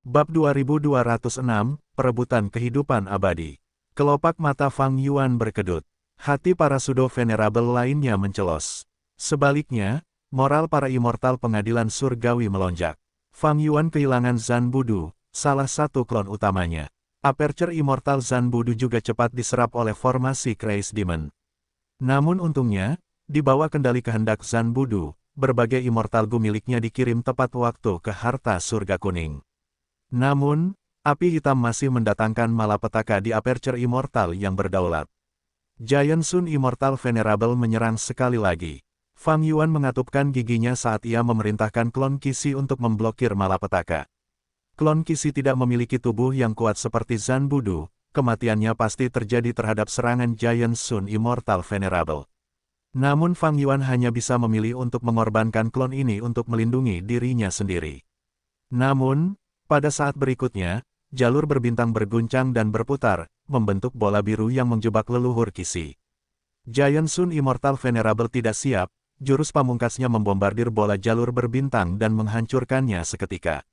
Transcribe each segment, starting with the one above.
Bab 2206, Perebutan Kehidupan Abadi. Kelopak mata Fang Yuan berkedut. Hati para Sudo Venerable lainnya mencelos. Sebaliknya, moral para immortal pengadilan surgawi melonjak. Fang Yuan kehilangan Zan Budu, salah satu klon utamanya. Aperture Immortal Zan Budu juga cepat diserap oleh formasi Crazy Demon. Namun untungnya, di bawah kendali kehendak Zan Budu, berbagai immortal Gu miliknya dikirim tepat waktu ke harta surga kuning. Namun, api hitam masih mendatangkan malapetaka di Aperture Immortal yang berdaulat. Giant Sun Immortal Venerable menyerang sekali lagi. Fang Yuan mengatupkan giginya saat ia memerintahkan klon Qixi untuk memblokir malapetaka. Klon Qixi tidak memiliki tubuh yang kuat seperti Zan Budu, kematiannya pasti terjadi terhadap serangan Giant Sun Immortal Venerable. Namun Fang Yuan hanya bisa memilih untuk mengorbankan klon ini untuk melindungi dirinya sendiri. Namun, pada saat berikutnya, jalur berbintang berguncang dan berputar, membentuk bola biru yang menjebak leluhur Qixi. Giant Sun Immortal Venerable tidak siap, jurus pamungkasnya membombardir bola jalur berbintang dan menghancurkannya seketika.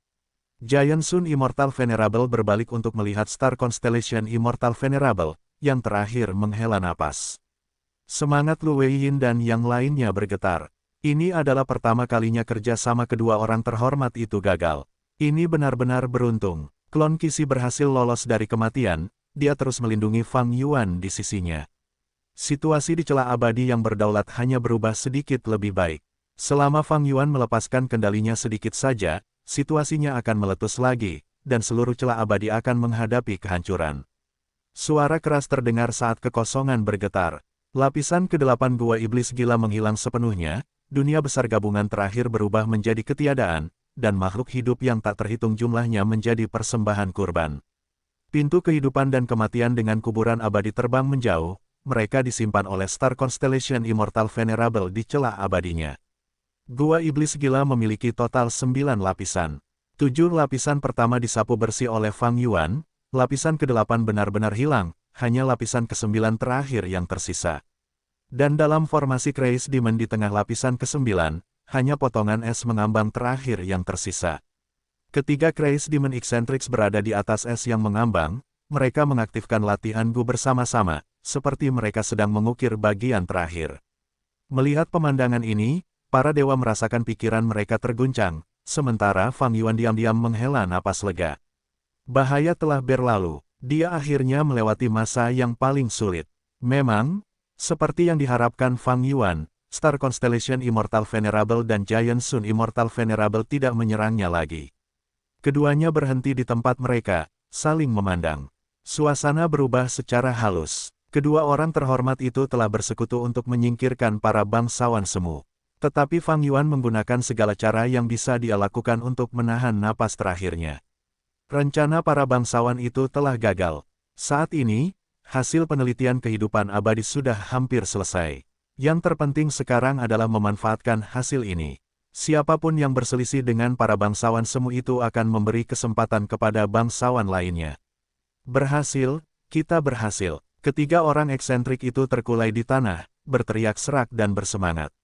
Giant Sun Immortal Venerable berbalik untuk melihat Star Constellation Immortal Venerable, yang terakhir menghela napas. Semangat Lu Weiyin dan yang lainnya bergetar. Ini adalah pertama kalinya kerja sama kedua orang terhormat itu gagal. Ini benar-benar beruntung. Klon Qixi berhasil lolos dari kematian, dia terus melindungi Fang Yuan di sisinya. Situasi di celah abadi yang berdaulat hanya berubah sedikit lebih baik. Selama Fang Yuan melepaskan kendalinya sedikit saja, situasinya akan meletus lagi, dan seluruh celah abadi akan menghadapi kehancuran. Suara keras terdengar saat kekosongan bergetar. Lapisan ke-8 Gua Iblis Gila menghilang sepenuhnya, dunia besar gabungan terakhir berubah menjadi ketiadaan, dan makhluk hidup yang tak terhitung jumlahnya menjadi persembahan kurban. Pintu kehidupan dan kematian dengan kuburan abadi terbang menjauh, mereka disimpan oleh Star Constellation Immortal Venerable di celah abadinya. Gua Iblis Gila memiliki total 9 lapisan. 7 lapisan pertama disapu bersih oleh Fang Yuan, lapisan ke-8 benar-benar hilang, hanya lapisan ke-9 terakhir yang tersisa. Dan dalam formasi Crazy Demon di tengah lapisan ke-9, hanya potongan es mengambang terakhir yang tersisa. Ketika Crazy Demon Eccentrix berada di atas es yang mengambang, mereka mengaktifkan latihan Gu bersama-sama, seperti mereka sedang mengukir bagian terakhir. Melihat pemandangan ini, para dewa merasakan pikiran mereka terguncang, sementara Fang Yuan diam-diam menghela napas lega. Bahaya telah berlalu, dia akhirnya melewati masa yang paling sulit. Memang, seperti yang diharapkan Fang Yuan, Star Constellation Immortal Venerable dan Giant Sun Immortal Venerable tidak menyerangnya lagi. Keduanya berhenti di tempat mereka, saling memandang. Suasana berubah secara halus. Kedua orang terhormat itu telah bersekutu untuk menyingkirkan para bangsawan semu. Tetapi Fang Yuan menggunakan segala cara yang bisa dia lakukan untuk menahan napas terakhirnya. Rencana para bangsawan itu telah gagal. Saat ini, hasil penelitian kehidupan abadi sudah hampir selesai. Yang terpenting sekarang adalah memanfaatkan hasil ini. Siapapun yang berselisih dengan para bangsawan semu itu akan memberi kesempatan kepada bangsawan lainnya. Berhasil, kita berhasil. Ketiga orang eksentrik itu terkulai di tanah, berteriak serak dan bersemangat.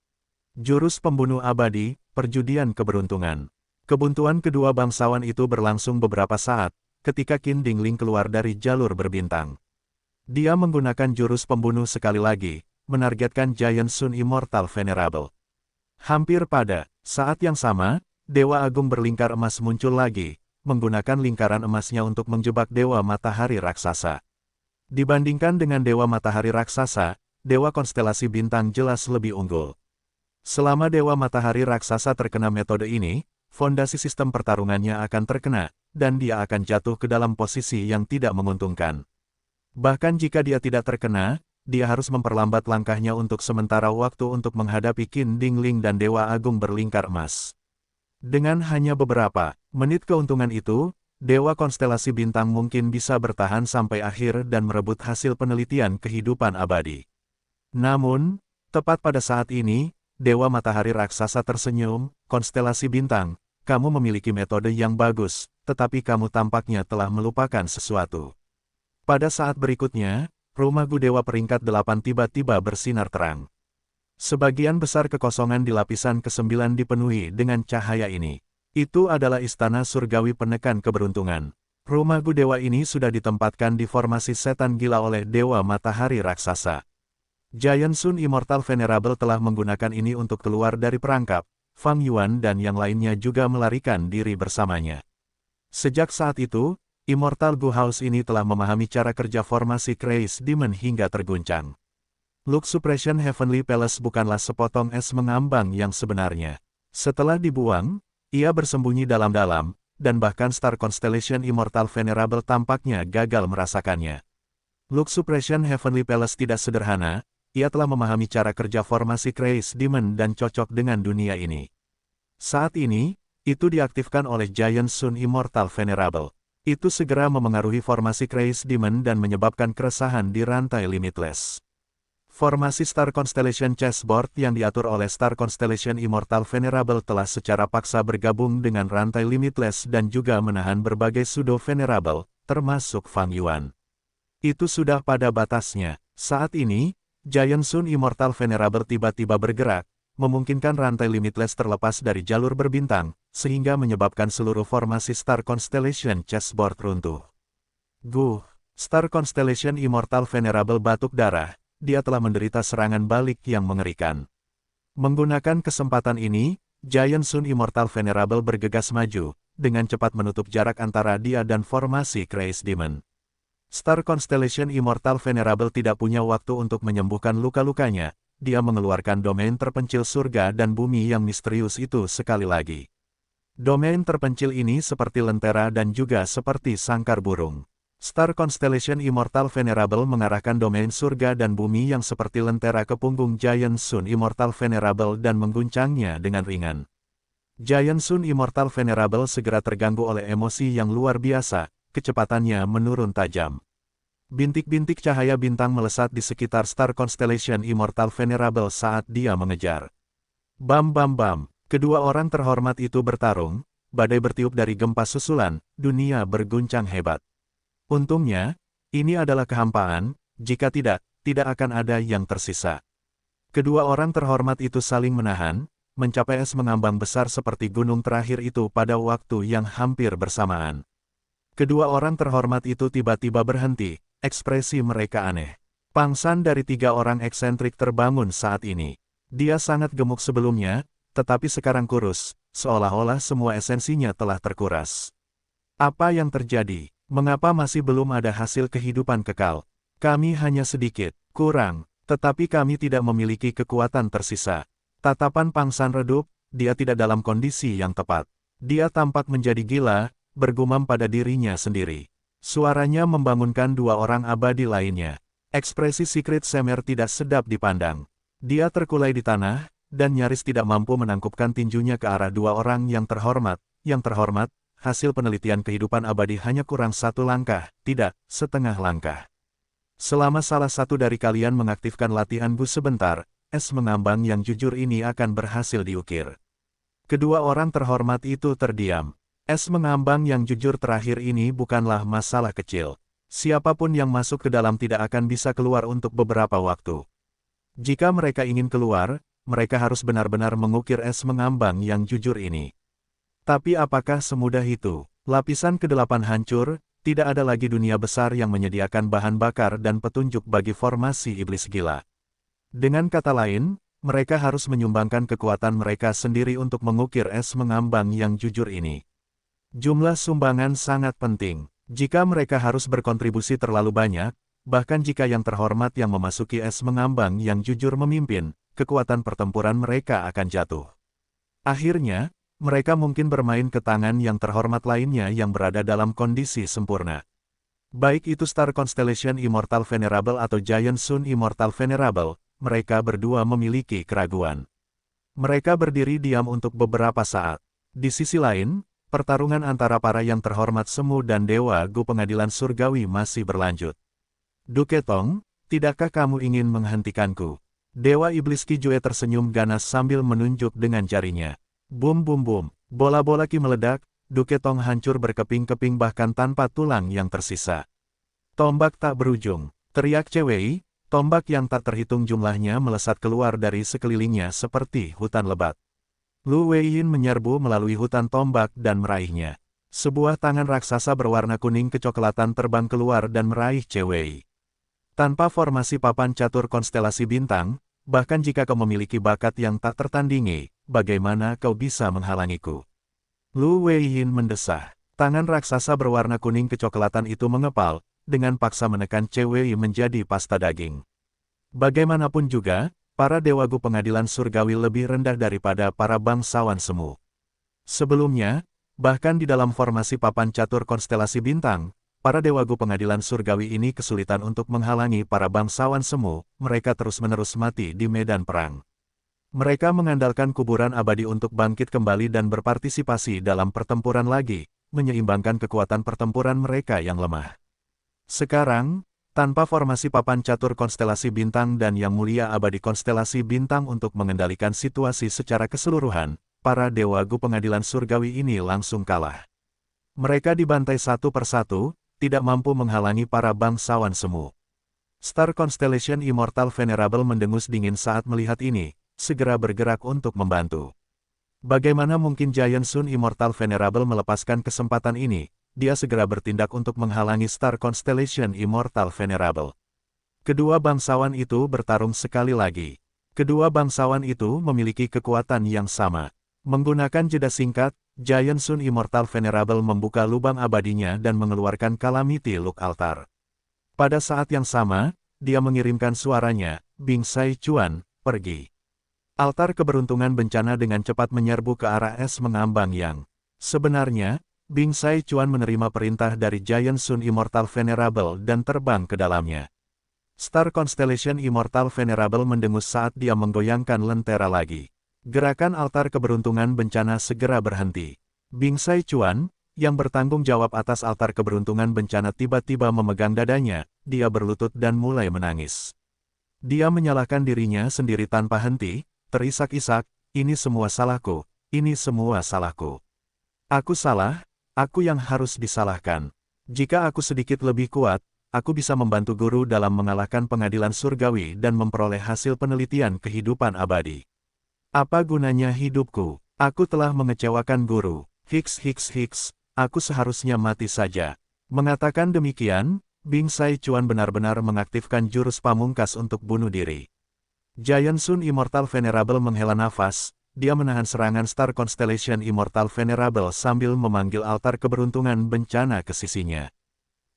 Jurus pembunuh abadi, perjudian keberuntungan. Kebuntuan kedua bangsawan itu berlangsung beberapa saat, ketika Qin Dingling keluar dari jalur berbintang. Dia menggunakan jurus pembunuh sekali lagi, menargetkan Giant Sun Immortal Venerable. Hampir pada saat yang sama, Dewa Agung berlingkar emas muncul lagi, menggunakan lingkaran emasnya untuk menjebak Dewa Matahari Raksasa. Dibandingkan dengan Dewa Matahari Raksasa, Dewa Konstelasi Bintang jelas lebih unggul. Selama Dewa Matahari Raksasa terkena metode ini, fondasi sistem pertarungannya akan terkena, dan dia akan jatuh ke dalam posisi yang tidak menguntungkan. Bahkan jika dia tidak terkena, dia harus memperlambat langkahnya untuk sementara waktu untuk menghadapi Qin Dingling dan Dewa Agung berlingkar emas. Dengan hanya beberapa menit keuntungan itu, Dewa Konstelasi Bintang mungkin bisa bertahan sampai akhir dan merebut hasil penelitian kehidupan abadi. Namun, tepat pada saat ini, Dewa Matahari Raksasa tersenyum, "Konstelasi Bintang, kamu memiliki metode yang bagus, tetapi kamu tampaknya telah melupakan sesuatu." Pada saat berikutnya, rumah Gu Dewa peringkat 8 tiba-tiba bersinar terang. Sebagian besar kekosongan di lapisan ke-9 dipenuhi dengan cahaya ini. Itu adalah istana surgawi penekan keberuntungan. Rumah Gu Dewa ini sudah ditempatkan di formasi setan gila oleh Dewa Matahari Raksasa. Giant Sun Immortal Venerable telah menggunakan ini untuk keluar dari perangkap. Fang Yuan dan yang lainnya juga melarikan diri bersamanya. Sejak saat itu, Immortal Gu House ini telah memahami cara kerja formasi Crazy Demon hingga terguncang. Lux Suppression Heavenly Palace bukanlah sepotong es mengambang yang sebenarnya. Setelah dibuang, ia bersembunyi dalam-dalam, dan bahkan Star Constellation Immortal Venerable tampaknya gagal merasakannya. Lux Suppression Heavenly Palace tidak sederhana, ia telah memahami cara kerja formasi Crazy Demon dan cocok dengan dunia ini. Saat ini, itu diaktifkan oleh Giant Sun Immortal Venerable. Itu segera memengaruhi formasi Crazy Demon dan menyebabkan keresahan di rantai Limitless. Formasi Star Constellation Chessboard yang diatur oleh Star Constellation Immortal Venerable telah secara paksa bergabung dengan rantai Limitless dan juga menahan berbagai Pseudo Venerable, termasuk Fang Yuan. Itu sudah pada batasnya. Saat ini, Giant Sun Immortal Venerable tiba-tiba bergerak, memungkinkan rantai Limitless terlepas dari jalur berbintang, sehingga menyebabkan seluruh formasi Star Constellation Chessboard runtuh. Star Constellation Immortal Venerable batuk darah, dia telah menderita serangan balik yang mengerikan. Menggunakan kesempatan ini, Giant Sun Immortal Venerable bergegas maju, dengan cepat menutup jarak antara dia dan formasi Crazy Demon. Star Constellation Immortal Venerable tidak punya waktu untuk menyembuhkan luka-lukanya, dia mengeluarkan domain terpencil surga dan bumi yang misterius itu sekali lagi. Domain terpencil ini seperti lentera dan juga seperti sangkar burung. Star Constellation Immortal Venerable mengarahkan domain surga dan bumi yang seperti lentera ke punggung Giant Sun Immortal Venerable dan mengguncangnya dengan ringan. Giant Sun Immortal Venerable segera terganggu oleh emosi yang luar biasa, kecepatannya menurun tajam. Bintik-bintik cahaya bintang melesat di sekitar Star Constellation Immortal Venerable saat dia mengejar. Bam bam bam, kedua orang terhormat itu bertarung, badai bertiup dari gempa susulan, dunia berguncang hebat. Untungnya, ini adalah kehampaan, jika tidak akan ada yang tersisa. Kedua orang terhormat itu saling menahan, mencapai es mengambang besar seperti gunung terakhir itu pada waktu yang hampir bersamaan. Kedua orang terhormat itu tiba-tiba berhenti, ekspresi mereka aneh. Pangsan dari tiga orang eksentrik terbangun saat ini. Dia sangat gemuk sebelumnya, tetapi sekarang kurus, seolah-olah semua esensinya telah terkuras. Apa yang terjadi? Mengapa masih belum ada hasil kehidupan kekal? Kami hanya sedikit, kurang, tetapi kami tidak memiliki kekuatan tersisa. Tatapan Pangsan redup, dia tidak dalam kondisi yang tepat. Dia tampak menjadi gila, bergumam pada dirinya sendiri. Suaranya membangunkan dua orang abadi lainnya. Ekspresi Secret Semer tidak sedap dipandang. Dia terkulai di tanah, dan nyaris tidak mampu menangkupkan tinjunya ke arah dua orang yang terhormat. Yang terhormat, hasil penelitian kehidupan abadi hanya kurang satu langkah, tidak, setengah langkah. Selama salah satu dari kalian mengaktifkan latihan Gu sebentar, es mengambang yang jujur ini akan berhasil diukir. Kedua orang terhormat itu terdiam. Es mengambang yang jujur terakhir ini bukanlah masalah kecil. Siapapun yang masuk ke dalam tidak akan bisa keluar untuk beberapa waktu. Jika mereka ingin keluar, mereka harus benar-benar mengukir es mengambang yang jujur ini. Tapi apakah semudah itu? Lapisan ke-8 hancur, tidak ada lagi dunia besar yang menyediakan bahan bakar dan petunjuk bagi formasi iblis gila. Dengan kata lain, mereka harus menyumbangkan kekuatan mereka sendiri untuk mengukir es mengambang yang jujur ini. Jumlah sumbangan sangat penting. Jika mereka harus berkontribusi terlalu banyak, bahkan jika yang terhormat yang memasuki es mengambang yang jujur memimpin, kekuatan pertempuran mereka akan jatuh. Akhirnya, mereka mungkin bermain ke tangan yang terhormat lainnya yang berada dalam kondisi sempurna. Baik itu Star Constellation Immortal Venerable atau Giant Sun Immortal Venerable, mereka berdua memiliki keraguan. Mereka berdiri diam untuk beberapa saat. Di sisi lain, pertarungan antara para yang terhormat semu dan Dewa Gu Pengadilan Surgawi masih berlanjut. Duke Tong, tidakkah kamu ingin menghentikanku? Dewa Iblis Qi Jue tersenyum ganas sambil menunjuk dengan jarinya. Bum bum bum, bola-bola Qi meledak, Duke Tong hancur berkeping-keping bahkan tanpa tulang yang tersisa. Tombak tak berujung, teriak Cewei, tombak yang tak terhitung jumlahnya melesat keluar dari sekelilingnya seperti hutan lebat. Lu Weiyin menyerbu melalui hutan tombak dan meraihnya. Sebuah tangan raksasa berwarna kuning kecoklatan terbang keluar dan meraih Cewei. Tanpa formasi papan catur konstelasi bintang, bahkan jika kau memiliki bakat yang tak tertandingi, bagaimana kau bisa menghalangiku? Lu Weiyin mendesah. Tangan raksasa berwarna kuning kecoklatan itu mengepal, dengan paksa menekan Cewei menjadi pasta daging. Bagaimanapun juga, para dewagu pengadilan surgawi lebih rendah daripada para bangsawan semu. Sebelumnya, bahkan di dalam formasi papan catur konstelasi bintang, para dewagu pengadilan surgawi ini kesulitan untuk menghalangi para bangsawan semu, mereka terus-menerus mati di medan perang. Mereka mengandalkan kuburan abadi untuk bangkit kembali dan berpartisipasi dalam pertempuran lagi, menyeimbangkan kekuatan pertempuran mereka yang lemah. Sekarang, tanpa formasi papan catur konstelasi bintang dan yang mulia abadi konstelasi bintang untuk mengendalikan situasi secara keseluruhan, para dewagu pengadilan surgawi ini langsung kalah. Mereka dibantai satu persatu, tidak mampu menghalangi para bangsawan semu. Star Constellation Immortal Venerable mendengus dingin saat melihat ini, segera bergerak untuk membantu. Bagaimana mungkin Giant Sun Immortal Venerable melepaskan kesempatan ini? Dia segera bertindak untuk menghalangi Star Constellation Immortal Venerable. Kedua bangsawan itu bertarung sekali lagi. Kedua bangsawan itu memiliki kekuatan yang sama. Menggunakan jeda singkat, Giant Sun Immortal Venerable membuka lubang abadinya dan mengeluarkan Calamity Look Altar. Pada saat yang sama, dia mengirimkan suaranya, Bing Sai Chuan, pergi. Altar keberuntungan bencana dengan cepat menyerbu ke arah es mengambang yang. Sebenarnya, Bing Sai Chuan menerima perintah dari Giant Sun Immortal Venerable dan terbang ke dalamnya. Star Constellation Immortal Venerable mendengus saat dia menggoyangkan lentera lagi. Gerakan altar keberuntungan bencana segera berhenti. Bing Sai Chuan, yang bertanggung jawab atas altar keberuntungan bencana tiba-tiba memegang dadanya, dia berlutut dan mulai menangis. Dia menyalahkan dirinya sendiri tanpa henti, terisak-isak, ini semua salahku, ini semua salahku. Aku salah. Aku yang harus disalahkan. Jika aku sedikit lebih kuat, aku bisa membantu guru dalam mengalahkan pengadilan surgawi dan memperoleh hasil penelitian kehidupan abadi. Apa gunanya hidupku? Aku telah mengecewakan guru. Hiks, aku seharusnya mati saja. Mengatakan demikian, Bing Sai Chuan benar-benar mengaktifkan jurus pamungkas untuk bunuh diri. Giant Sun Immortal Venerable menghela nafas. Dia menahan serangan Star Constellation Immortal Venerable sambil memanggil altar keberuntungan bencana ke sisinya.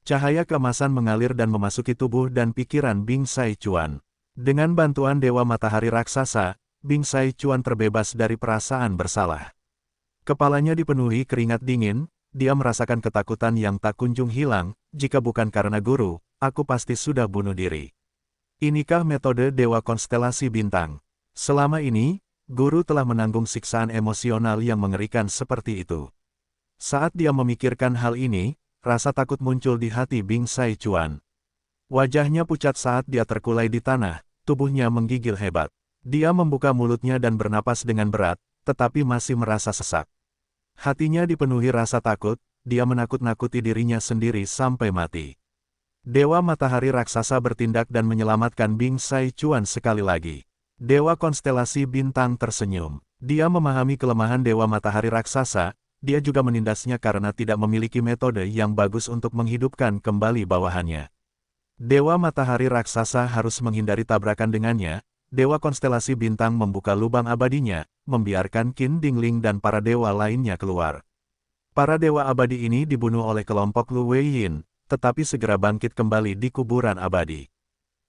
Cahaya keemasan mengalir dan memasuki tubuh dan pikiran Bing Sai Chuan. Dengan bantuan Dewa Matahari Raksasa, Bing Sai Chuan terbebas dari perasaan bersalah. Kepalanya dipenuhi keringat dingin, dia merasakan ketakutan yang tak kunjung hilang, jika bukan karena guru, aku pasti sudah bunuh diri. Inikah metode Dewa Konstelasi Bintang? Selama ini, guru telah menanggung siksaan emosional yang mengerikan seperti itu. Saat dia memikirkan hal ini, rasa takut muncul di hati Bing Sai Chuan. Wajahnya pucat saat dia terkulai di tanah, tubuhnya menggigil hebat. Dia membuka mulutnya dan bernapas dengan berat, tetapi masih merasa sesak. Hatinya dipenuhi rasa takut, dia menakut-nakuti dirinya sendiri sampai mati. Dewa Matahari Raksasa bertindak dan menyelamatkan Bing Sai Chuan sekali lagi. Dewa Konstelasi Bintang tersenyum. Dia memahami kelemahan Dewa Matahari Raksasa, dia juga menindasnya karena tidak memiliki metode yang bagus untuk menghidupkan kembali bawahannya. Dewa Matahari Raksasa harus menghindari tabrakan dengannya. Dewa Konstelasi Bintang membuka lubang abadinya, membiarkan Qin Dingling dan para dewa lainnya keluar. Para dewa abadi ini dibunuh oleh kelompok Lu Weiyin, tetapi segera bangkit kembali di kuburan abadi.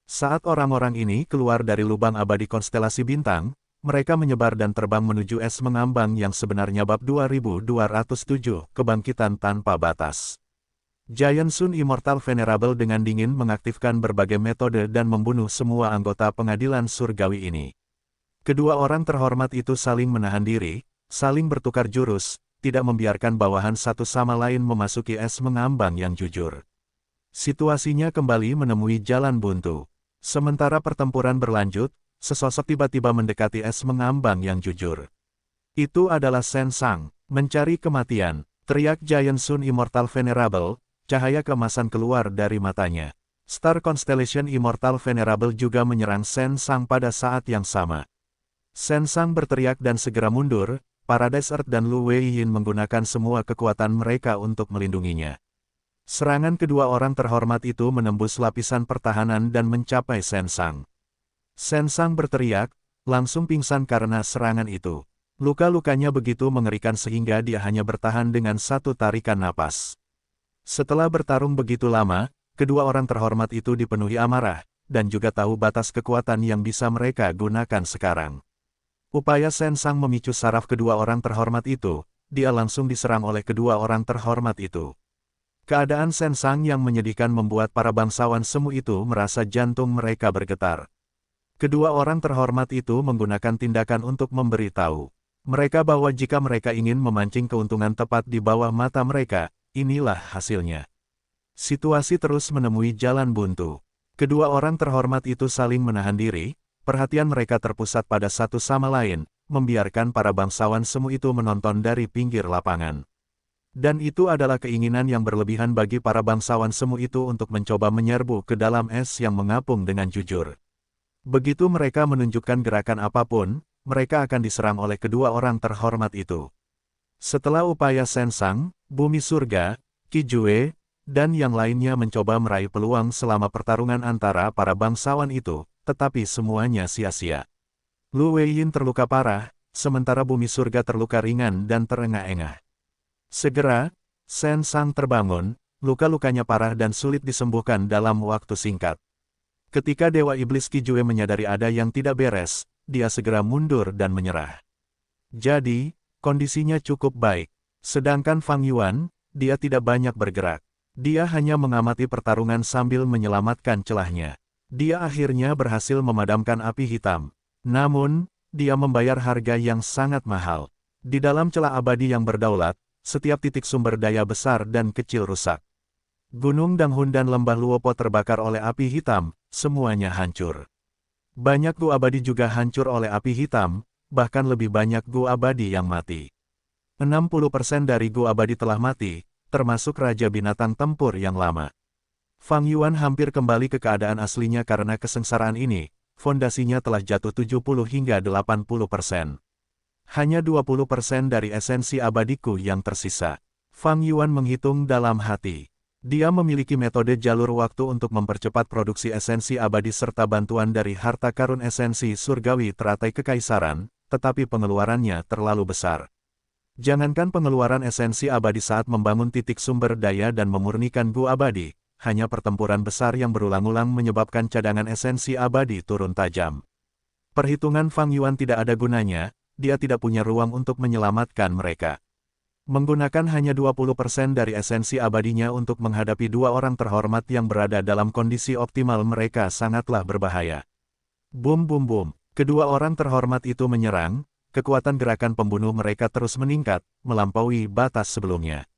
Saat orang-orang ini keluar dari lubang abadi konstelasi bintang, mereka menyebar dan terbang menuju es mengambang yang sebenarnya bab 2207, Kebangkitan Tanpa Batas. Giant Sun Immortal Venerable dengan dingin mengaktifkan berbagai metode dan membunuh semua anggota pengadilan surgawi ini. Kedua orang terhormat itu saling menahan diri, saling bertukar jurus, tidak membiarkan bawahan satu sama lain memasuki es mengambang yang jujur. Situasinya kembali menemui jalan buntu. Sementara pertempuran berlanjut, sesosok tiba-tiba mendekati es mengambang yang jujur. Itu adalah Shen Sang, mencari kematian, teriak Giant Sun Immortal Venerable, cahaya keemasan keluar dari matanya. Star Constellation Immortal Venerable juga menyerang Shen Sang pada saat yang sama. Shen Sang berteriak dan segera mundur, Paradise Earth dan Lu Weiyin menggunakan semua kekuatan mereka untuk melindunginya. Serangan kedua orang terhormat itu menembus lapisan pertahanan dan mencapai Sensang. Sensang berteriak, langsung pingsan karena serangan itu. Luka-lukanya begitu mengerikan sehingga dia hanya bertahan dengan satu tarikan napas. Setelah bertarung begitu lama, kedua orang terhormat itu dipenuhi amarah, dan juga tahu batas kekuatan yang bisa mereka gunakan sekarang. Upaya Sensang memicu saraf kedua orang terhormat itu, dia langsung diserang oleh kedua orang terhormat itu. Keadaan Sensang yang menyedihkan membuat para bangsawan semu itu merasa jantung mereka bergetar. Kedua orang terhormat itu menggunakan tindakan untuk memberitahu mereka bahwa jika mereka ingin memancing keuntungan tepat di bawah mata mereka, inilah hasilnya. Situasi terus menemui jalan buntu. Kedua orang terhormat itu saling menahan diri. Perhatian mereka terpusat pada satu sama lain, membiarkan para bangsawan semu itu menonton dari pinggir lapangan. Dan itu adalah keinginan yang berlebihan bagi para bangsawan semu itu untuk mencoba menyerbu ke dalam es yang mengapung dengan jujur. Begitu mereka menunjukkan gerakan apapun, mereka akan diserang oleh kedua orang terhormat itu. Setelah upaya Sensang, Bumi Surga, Qi Jue, dan yang lainnya mencoba meraih peluang selama pertarungan antara para bangsawan itu, tetapi semuanya sia-sia. Lu Weiyin terluka parah, sementara Bumi Surga terluka ringan dan terengah-engah. Segera, Sensang terbangun, luka-lukanya parah dan sulit disembuhkan dalam waktu singkat. Ketika Dewa Iblis Qi Jue menyadari ada yang tidak beres, dia segera mundur dan menyerah. Jadi, kondisinya cukup baik. Sedangkan Fang Yuan, dia tidak banyak bergerak. Dia hanya mengamati pertarungan sambil menyelamatkan celahnya. Dia akhirnya berhasil memadamkan api hitam. Namun, dia membayar harga yang sangat mahal. Di dalam celah abadi yang berdaulat, setiap titik sumber daya besar dan kecil rusak. Gunung Danghun dan lembah Luopo terbakar oleh api hitam, semuanya hancur. Banyak gua abadi juga hancur oleh api hitam, bahkan lebih banyak gua abadi yang mati. 60% dari gua abadi telah mati, termasuk Raja Binatang Tempur yang lama. Fang Yuan hampir kembali ke keadaan aslinya karena kesengsaraan ini, fondasinya telah jatuh 70 hingga 80%. Hanya 20% dari esensi abadiku yang tersisa. Fang Yuan menghitung dalam hati. Dia memiliki metode jalur waktu untuk mempercepat produksi esensi abadi serta bantuan dari harta karun esensi surgawi teratai kekaisaran, tetapi pengeluarannya terlalu besar. Jangankan pengeluaran esensi abadi saat membangun titik sumber daya dan memurnikan gua abadi, hanya pertempuran besar yang berulang-ulang menyebabkan cadangan esensi abadi turun tajam. Perhitungan Fang Yuan tidak ada gunanya, dia tidak punya ruang untuk menyelamatkan mereka. Menggunakan hanya 20% dari esensi abadinya untuk menghadapi dua orang terhormat yang berada dalam kondisi optimal mereka sangatlah berbahaya. Bum bum bum, kedua orang terhormat itu menyerang, kekuatan gerakan pembunuh mereka terus meningkat, melampaui batas sebelumnya.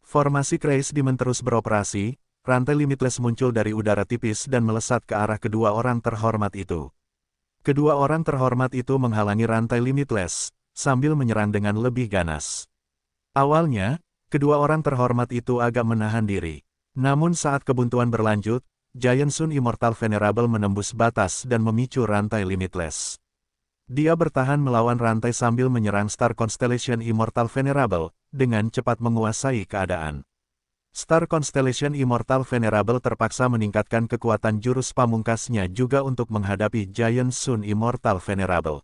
Formasi Crazy Demon terus beroperasi. Rantai limitless muncul dari udara tipis dan melesat ke arah kedua orang terhormat itu. Kedua orang terhormat itu menghalangi rantai limitless, sambil menyerang dengan lebih ganas. Awalnya, kedua orang terhormat itu agak menahan diri. Namun saat kebuntuan berlanjut, Giant Sun Immortal Venerable menembus batas dan memicu rantai limitless. Dia bertahan melawan rantai sambil menyerang Star Constellation Immortal Venerable, dengan cepat menguasai keadaan. Star Constellation Immortal Venerable terpaksa meningkatkan kekuatan jurus pamungkasnya juga untuk menghadapi Giant Sun Immortal Venerable.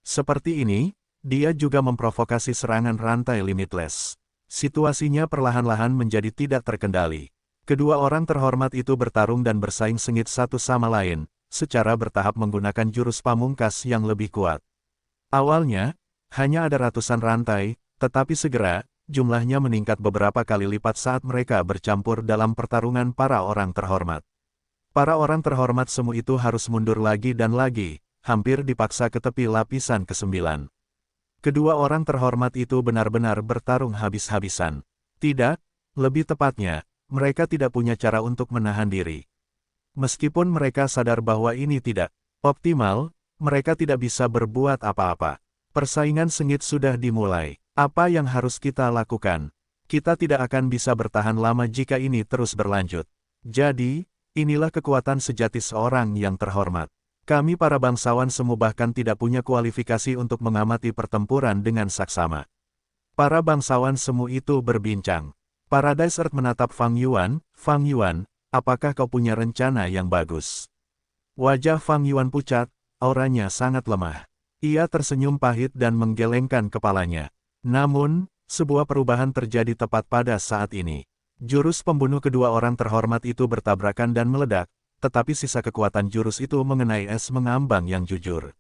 Seperti ini, dia juga memprovokasi serangan rantai limitless. Situasinya perlahan-lahan menjadi tidak terkendali. Kedua orang terhormat itu bertarung dan bersaing sengit satu sama lain, secara bertahap menggunakan jurus pamungkas yang lebih kuat. Awalnya, hanya ada ratusan rantai, tetapi segera, jumlahnya meningkat beberapa kali lipat saat mereka bercampur dalam pertarungan para orang terhormat. Para orang terhormat semu itu harus mundur lagi dan lagi, hampir dipaksa ke tepi lapisan ke-9. Kedua orang terhormat itu benar-benar bertarung habis-habisan. Tidak, lebih tepatnya, mereka tidak punya cara untuk menahan diri. Meskipun mereka sadar bahwa ini tidak optimal, mereka tidak bisa berbuat apa-apa. Persaingan sengit sudah dimulai. Apa yang harus kita lakukan? Kita tidak akan bisa bertahan lama jika ini terus berlanjut. Jadi, inilah kekuatan sejati seorang yang terhormat. Kami para bangsawan semu bahkan tidak punya kualifikasi untuk mengamati pertempuran dengan saksama. Para bangsawan semu itu berbincang. Paradise Earth menatap Fang Yuan, apakah kau punya rencana yang bagus? Wajah Fang Yuan pucat, auranya sangat lemah. Ia tersenyum pahit dan menggelengkan kepalanya. Namun, sebuah perubahan terjadi tepat pada saat ini. Jurus pembunuh kedua orang terhormat itu bertabrakan dan meledak, tetapi sisa kekuatan jurus itu mengenai es mengambang yang jujur.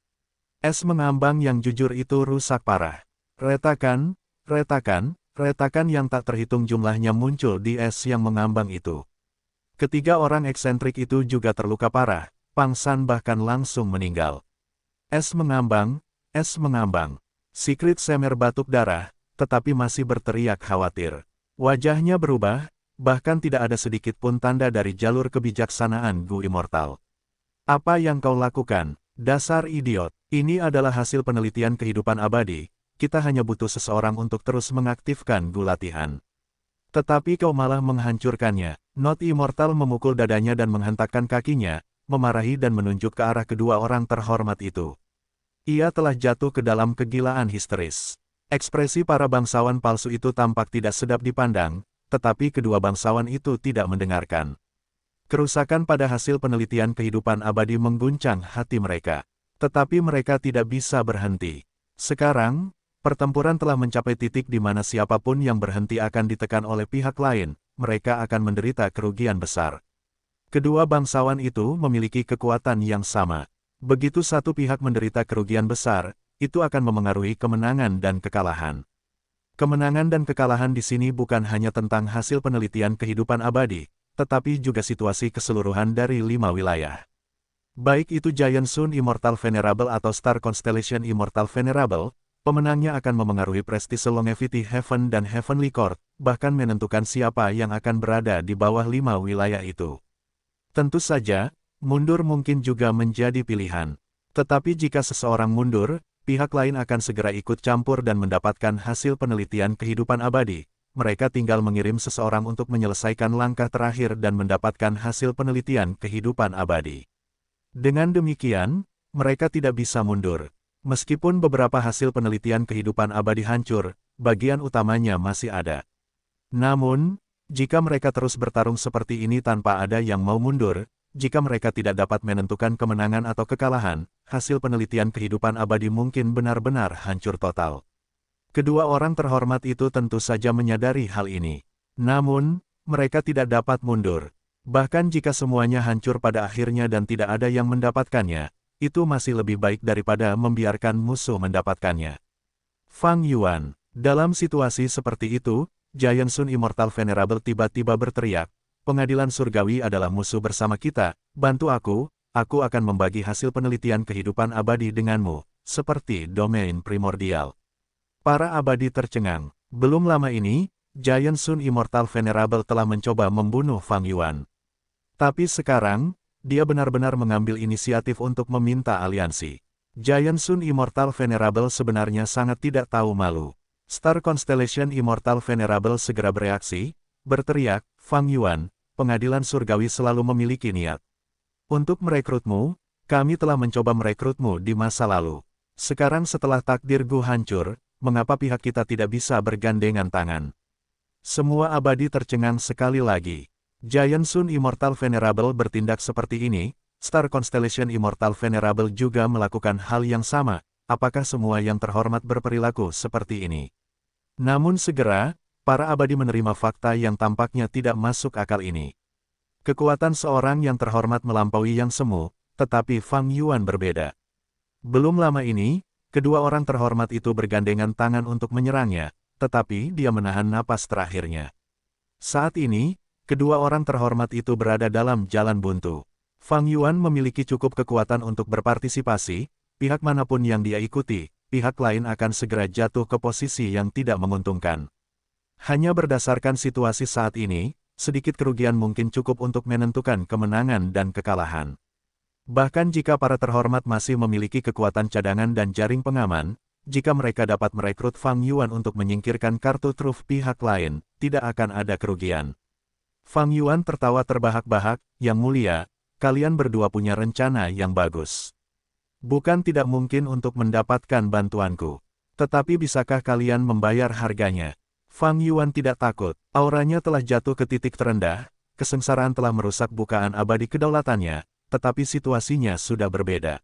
Es mengambang yang jujur itu rusak parah. Retakan yang tak terhitung jumlahnya muncul di es yang mengambang itu. Ketiga orang eksentrik itu juga terluka parah, Pang San bahkan langsung meninggal. Es mengambang. Secret Semer batuk darah, tetapi masih berteriak khawatir. Wajahnya berubah, bahkan tidak ada sedikit pun tanda dari jalur kebijaksanaan Gu Immortal. Apa yang kau lakukan, dasar idiot? Ini adalah hasil penelitian kehidupan abadi, kita hanya butuh seseorang untuk terus mengaktifkan Gu latihan. Tetapi kau malah menghancurkannya. Not Immortal memukul dadanya dan menghentakkan kakinya, memarahi dan menunjuk ke arah kedua orang terhormat itu. Ia telah jatuh ke dalam kegilaan histeris. Ekspresi para bangsawan palsu itu tampak tidak sedap dipandang, tetapi kedua bangsawan itu tidak mendengarkan. Kerusakan pada hasil penelitian kehidupan abadi mengguncang hati mereka. Tetapi mereka tidak bisa berhenti. Sekarang, pertempuran telah mencapai titik di mana siapapun yang berhenti akan ditekan oleh pihak lain, mereka akan menderita kerugian besar. Kedua bangsawan itu memiliki kekuatan yang sama. Begitu satu pihak menderita kerugian besar, itu akan memengaruhi kemenangan dan kekalahan. Kemenangan dan kekalahan di sini bukan hanya tentang hasil penelitian kehidupan abadi, tetapi juga situasi keseluruhan dari 5 wilayah. Baik itu Giant Sun Immortal Venerable atau Star Constellation Immortal Venerable, pemenangnya akan memengaruhi prestise Longevity Heaven dan Heavenly Court, bahkan menentukan siapa yang akan berada di bawah 5 wilayah itu. Tentu saja, mundur mungkin juga menjadi pilihan. Tetapi jika seseorang mundur, pihak lain akan segera ikut campur dan mendapatkan hasil penelitian kehidupan abadi. Mereka tinggal mengirim seseorang untuk menyelesaikan langkah terakhir dan mendapatkan hasil penelitian kehidupan abadi. Dengan demikian, mereka tidak bisa mundur. Meskipun beberapa hasil penelitian kehidupan abadi hancur, bagian utamanya masih ada. Namun, jika mereka terus bertarung seperti ini tanpa ada yang mau mundur, jika mereka tidak dapat menentukan kemenangan atau kekalahan, hasil penelitian kehidupan abadi mungkin benar-benar hancur total. Kedua orang terhormat itu tentu saja menyadari hal ini. Namun, mereka tidak dapat mundur. Bahkan jika semuanya hancur pada akhirnya dan tidak ada yang mendapatkannya, itu masih lebih baik daripada membiarkan musuh mendapatkannya. Fang Yuan. Dalam situasi seperti itu, Giant Sun Immortal Venerable tiba-tiba berteriak, "Pengadilan surgawi adalah musuh bersama kita, bantu aku akan membagi hasil penelitian kehidupan abadi denganmu, seperti domain primordial." Para abadi tercengang. Belum lama ini, Giant Sun Immortal Venerable telah mencoba membunuh Fang Yuan. Tapi sekarang, dia benar-benar mengambil inisiatif untuk meminta aliansi. Giant Sun Immortal Venerable sebenarnya sangat tidak tahu malu. Star Constellation Immortal Venerable segera bereaksi, berteriak, "Fang Yuan, pengadilan surgawi selalu memiliki niat untuk merekrutmu, kami telah mencoba merekrutmu di masa lalu. Sekarang setelah takdir Gu hancur, mengapa pihak kita tidak bisa bergandengan tangan?" Semua abadi tercengang sekali lagi. Giant Sun Immortal Venerable bertindak seperti ini, Star Constellation Immortal Venerable juga melakukan hal yang sama. Apakah semua yang terhormat berperilaku seperti ini? Namun segera, para abadi menerima fakta yang tampaknya tidak masuk akal ini. Kekuatan seorang yang terhormat melampaui yang semu, tetapi Fang Yuan berbeda. Belum lama ini, kedua orang terhormat itu bergandengan tangan untuk menyerangnya, tetapi dia menahan napas terakhirnya. Saat ini, kedua orang terhormat itu berada dalam jalan buntu. Fang Yuan memiliki cukup kekuatan untuk berpartisipasi, pihak manapun yang dia ikuti, pihak lain akan segera jatuh ke posisi yang tidak menguntungkan. Hanya berdasarkan situasi saat ini, sedikit kerugian mungkin cukup untuk menentukan kemenangan dan kekalahan. Bahkan jika para terhormat masih memiliki kekuatan cadangan dan jaring pengaman, jika mereka dapat merekrut Fang Yuan untuk menyingkirkan kartu truf pihak lain, tidak akan ada kerugian. Fang Yuan tertawa terbahak-bahak, "Yang mulia, kalian berdua punya rencana yang bagus. Bukan tidak mungkin untuk mendapatkan bantuanku. Tetapi bisakah kalian membayar harganya? Fang Yuan tidak takut. Auranya telah jatuh ke titik terendah, kesengsaraan telah merusak bukaan abadi kedaulatannya, tetapi situasinya sudah berbeda.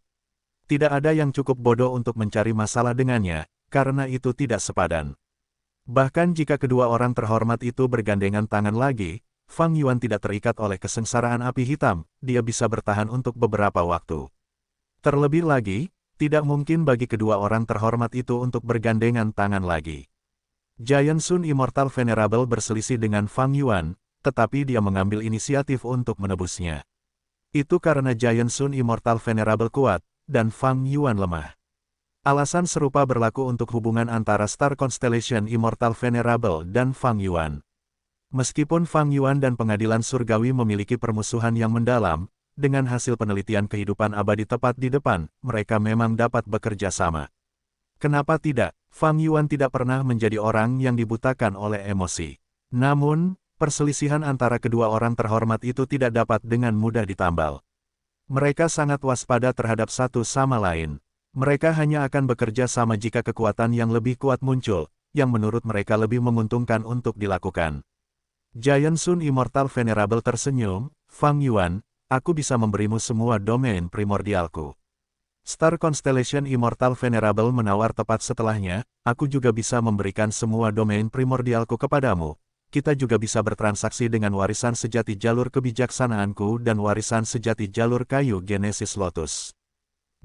Tidak ada yang cukup bodoh untuk mencari masalah dengannya, karena itu tidak sepadan. Bahkan jika kedua orang terhormat itu bergandengan tangan lagi, Fang Yuan tidak terikat oleh kesengsaraan api hitam, dia bisa bertahan untuk beberapa waktu. Terlebih lagi, tidak mungkin bagi kedua orang terhormat itu untuk bergandengan tangan lagi. Giant Sun Immortal Venerable berselisih dengan Fang Yuan, tetapi dia mengambil inisiatif untuk menebusnya. Itu karena Giant Sun Immortal Venerable kuat, dan Fang Yuan lemah. Alasan serupa berlaku untuk hubungan antara Star Constellation Immortal Venerable dan Fang Yuan. Meskipun Fang Yuan dan Pengadilan Surgawi memiliki permusuhan yang mendalam, dengan hasil penelitian kehidupan abadi tepat di depan, mereka memang dapat bekerja sama. Kenapa tidak? Fang Yuan tidak pernah menjadi orang yang dibutakan oleh emosi. Namun, perselisihan antara kedua orang terhormat itu tidak dapat dengan mudah ditambal. Mereka sangat waspada terhadap satu sama lain. Mereka hanya akan bekerja sama jika kekuatan yang lebih kuat muncul, yang menurut mereka lebih menguntungkan untuk dilakukan. Giant Sun Immortal Venerable tersenyum, Fang Yuan, aku bisa memberimu semua domain primordialku. Star Constellation Immortal Venerable menawar tepat setelahnya, aku juga bisa memberikan semua domain primordialku kepadamu. Kita juga bisa bertransaksi dengan warisan sejati jalur kebijaksanaanku dan warisan sejati jalur kayu Genesis Lotus.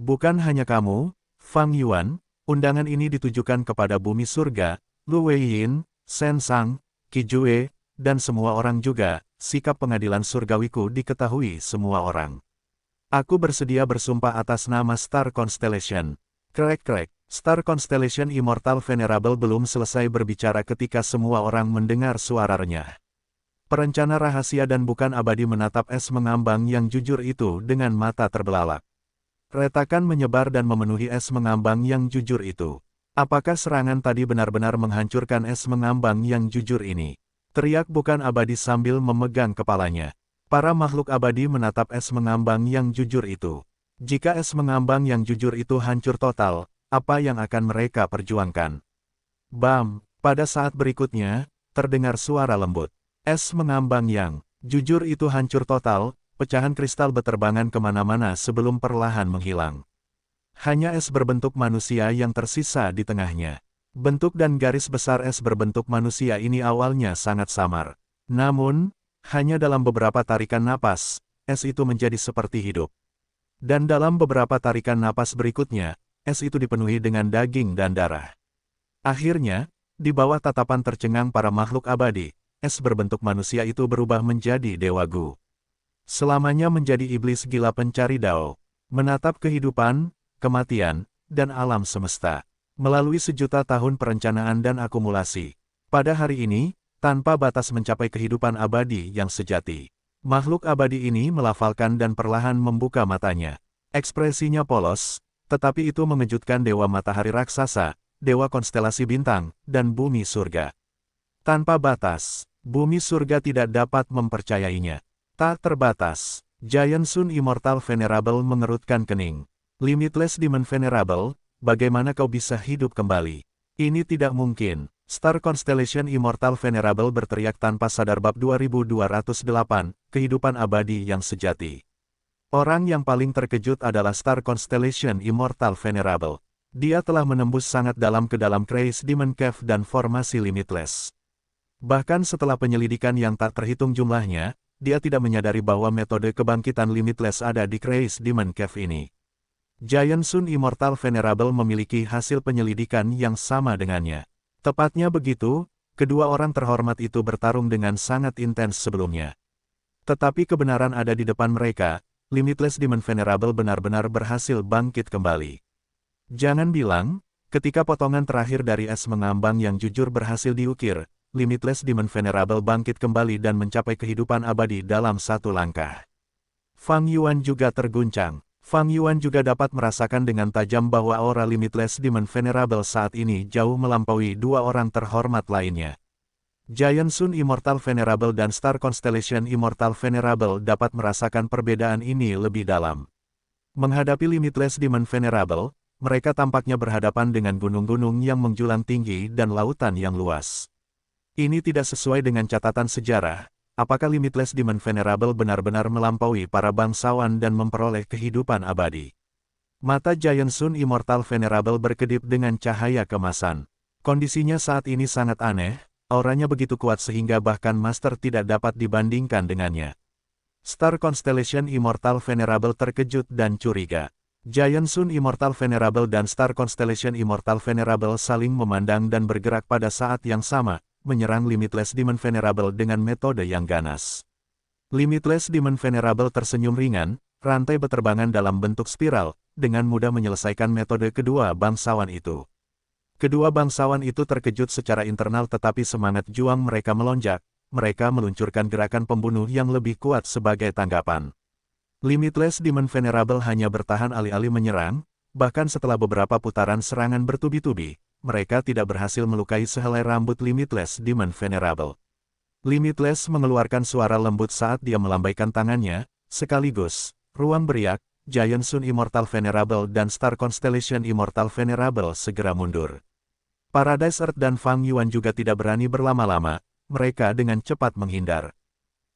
Bukan hanya kamu, Fang Yuan, undangan ini ditujukan kepada bumi surga, Lu Weiyin, Shen Sang, Qi Jue, dan semua orang juga, sikap pengadilan surgawiku diketahui semua orang. Aku bersedia bersumpah atas nama Star Constellation. Krek-krek, Star Constellation Immortal Venerable belum selesai berbicara ketika semua orang mendengar suara renyah. Perencana rahasia dan bukan abadi menatap es mengambang yang jujur itu dengan mata terbelalak. Retakan menyebar dan memenuhi es mengambang yang jujur itu. Apakah serangan tadi benar-benar menghancurkan es mengambang yang jujur ini? Teriak bukan abadi sambil memegang kepalanya. Para makhluk abadi menatap es mengambang yang jujur itu. Jika es mengambang yang jujur itu hancur total, apa yang akan mereka perjuangkan? Bam! Pada saat berikutnya, terdengar suara lembut. Es mengambang yang jujur itu hancur total, pecahan kristal beterbangan kemana-mana sebelum perlahan menghilang. Hanya es berbentuk manusia yang tersisa di tengahnya. Bentuk dan garis besar es berbentuk manusia ini awalnya sangat samar. Namun, hanya dalam beberapa tarikan napas, es itu menjadi seperti hidup. Dan dalam beberapa tarikan napas berikutnya, es itu dipenuhi dengan daging dan darah. Akhirnya, di bawah tatapan tercengang para makhluk abadi, es berbentuk manusia itu berubah menjadi Dewa Gu. Selamanya menjadi iblis gila pencari Dao, menatap kehidupan, kematian, dan alam semesta. Melalui sejuta tahun perencanaan dan akumulasi. Pada hari ini, tanpa batas mencapai kehidupan abadi yang sejati. Makhluk abadi ini melafalkan dan perlahan membuka matanya. Ekspresinya polos, tetapi itu mengejutkan Dewa Matahari Raksasa, Dewa Konstelasi Bintang, dan Bumi Surga. Tanpa batas, Bumi Surga tidak dapat mempercayainya. Tak terbatas, Giant Sun Immortal Venerable mengerutkan kening. Limitless Demon Venerable, bagaimana kau bisa hidup kembali? Ini tidak mungkin. Star Constellation Immortal Venerable berteriak tanpa sadar bab 2208, kehidupan abadi yang sejati. Orang yang paling terkejut adalah Star Constellation Immortal Venerable. Dia telah menembus sangat dalam ke dalam Crazy Demon Cave dan formasi Limitless. Bahkan setelah penyelidikan yang tak terhitung jumlahnya, dia tidak menyadari bahwa metode kebangkitan Limitless ada di Crazy Demon Cave ini. Giant Sun Immortal Venerable memiliki hasil penyelidikan yang sama dengannya. Tepatnya begitu, kedua orang terhormat itu bertarung dengan sangat intens sebelumnya. Tetapi kebenaran ada di depan mereka, Limitless Demon Venerable benar-benar berhasil bangkit kembali. Jangan bilang, ketika potongan terakhir dari es mengambang yang jujur berhasil diukir, Limitless Demon Venerable bangkit kembali dan mencapai kehidupan abadi dalam satu langkah. Fang Yuan juga terguncang. Fang Yuan juga dapat merasakan dengan tajam bahwa aura Limitless Demon Venerable saat ini jauh melampaui dua orang terhormat lainnya. Giant Sun Immortal Venerable dan Star Constellation Immortal Venerable dapat merasakan perbedaan ini lebih dalam. Menghadapi Limitless Demon Venerable, mereka tampaknya berhadapan dengan gunung-gunung yang menjulang tinggi dan lautan yang luas. Ini tidak sesuai dengan catatan sejarah. Apakah Limitless Demon Venerable benar-benar melampaui para bangsawan dan memperoleh kehidupan abadi? Mata Giant Sun Immortal Venerable berkedip dengan cahaya kemasan. Kondisinya saat ini sangat aneh, auranya begitu kuat sehingga bahkan Master tidak dapat dibandingkan dengannya. Star Constellation Immortal Venerable terkejut dan curiga. Giant Sun Immortal Venerable dan Star Constellation Immortal Venerable saling memandang dan bergerak pada saat yang sama, menyerang Limitless Demon Venerable dengan metode yang ganas. Limitless Demon Venerable tersenyum ringan, rantai beterbangan dalam bentuk spiral, dengan mudah menyelesaikan metode kedua bangsawan itu. Kedua bangsawan itu terkejut secara internal tetapi semangat juang mereka melonjak. Mereka meluncurkan gerakan pembunuh yang lebih kuat sebagai tanggapan. Limitless Demon Venerable hanya bertahan alih-alih menyerang, bahkan setelah beberapa putaran serangan bertubi-tubi, mereka tidak berhasil melukai sehelai rambut Limitless Demon Venerable. Limitless mengeluarkan suara lembut saat dia melambaikan tangannya, sekaligus, ruang beriak, Giant Sun Immortal Venerable dan Star Constellation Immortal Venerable segera mundur. Paradise Earth dan Fang Yuan juga tidak berani berlama-lama, mereka dengan cepat menghindar.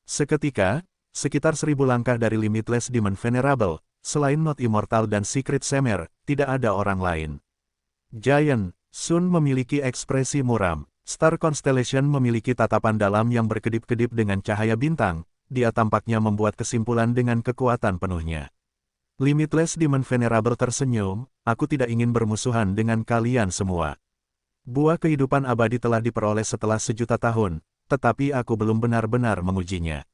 Seketika, sekitar 1000 langkah dari Limitless Demon Venerable, selain Not Immortal dan Secret Semer, tidak ada orang lain. Giant Sun memiliki ekspresi muram. Star Constellation memiliki tatapan dalam yang berkedip-kedip dengan cahaya bintang, dia tampaknya membuat kesimpulan dengan kekuatan penuhnya. Limitless Demon Venerable tersenyum, aku tidak ingin bermusuhan dengan kalian semua. Buah kehidupan abadi telah diperoleh setelah sejuta tahun, tetapi aku belum benar-benar mengujinya.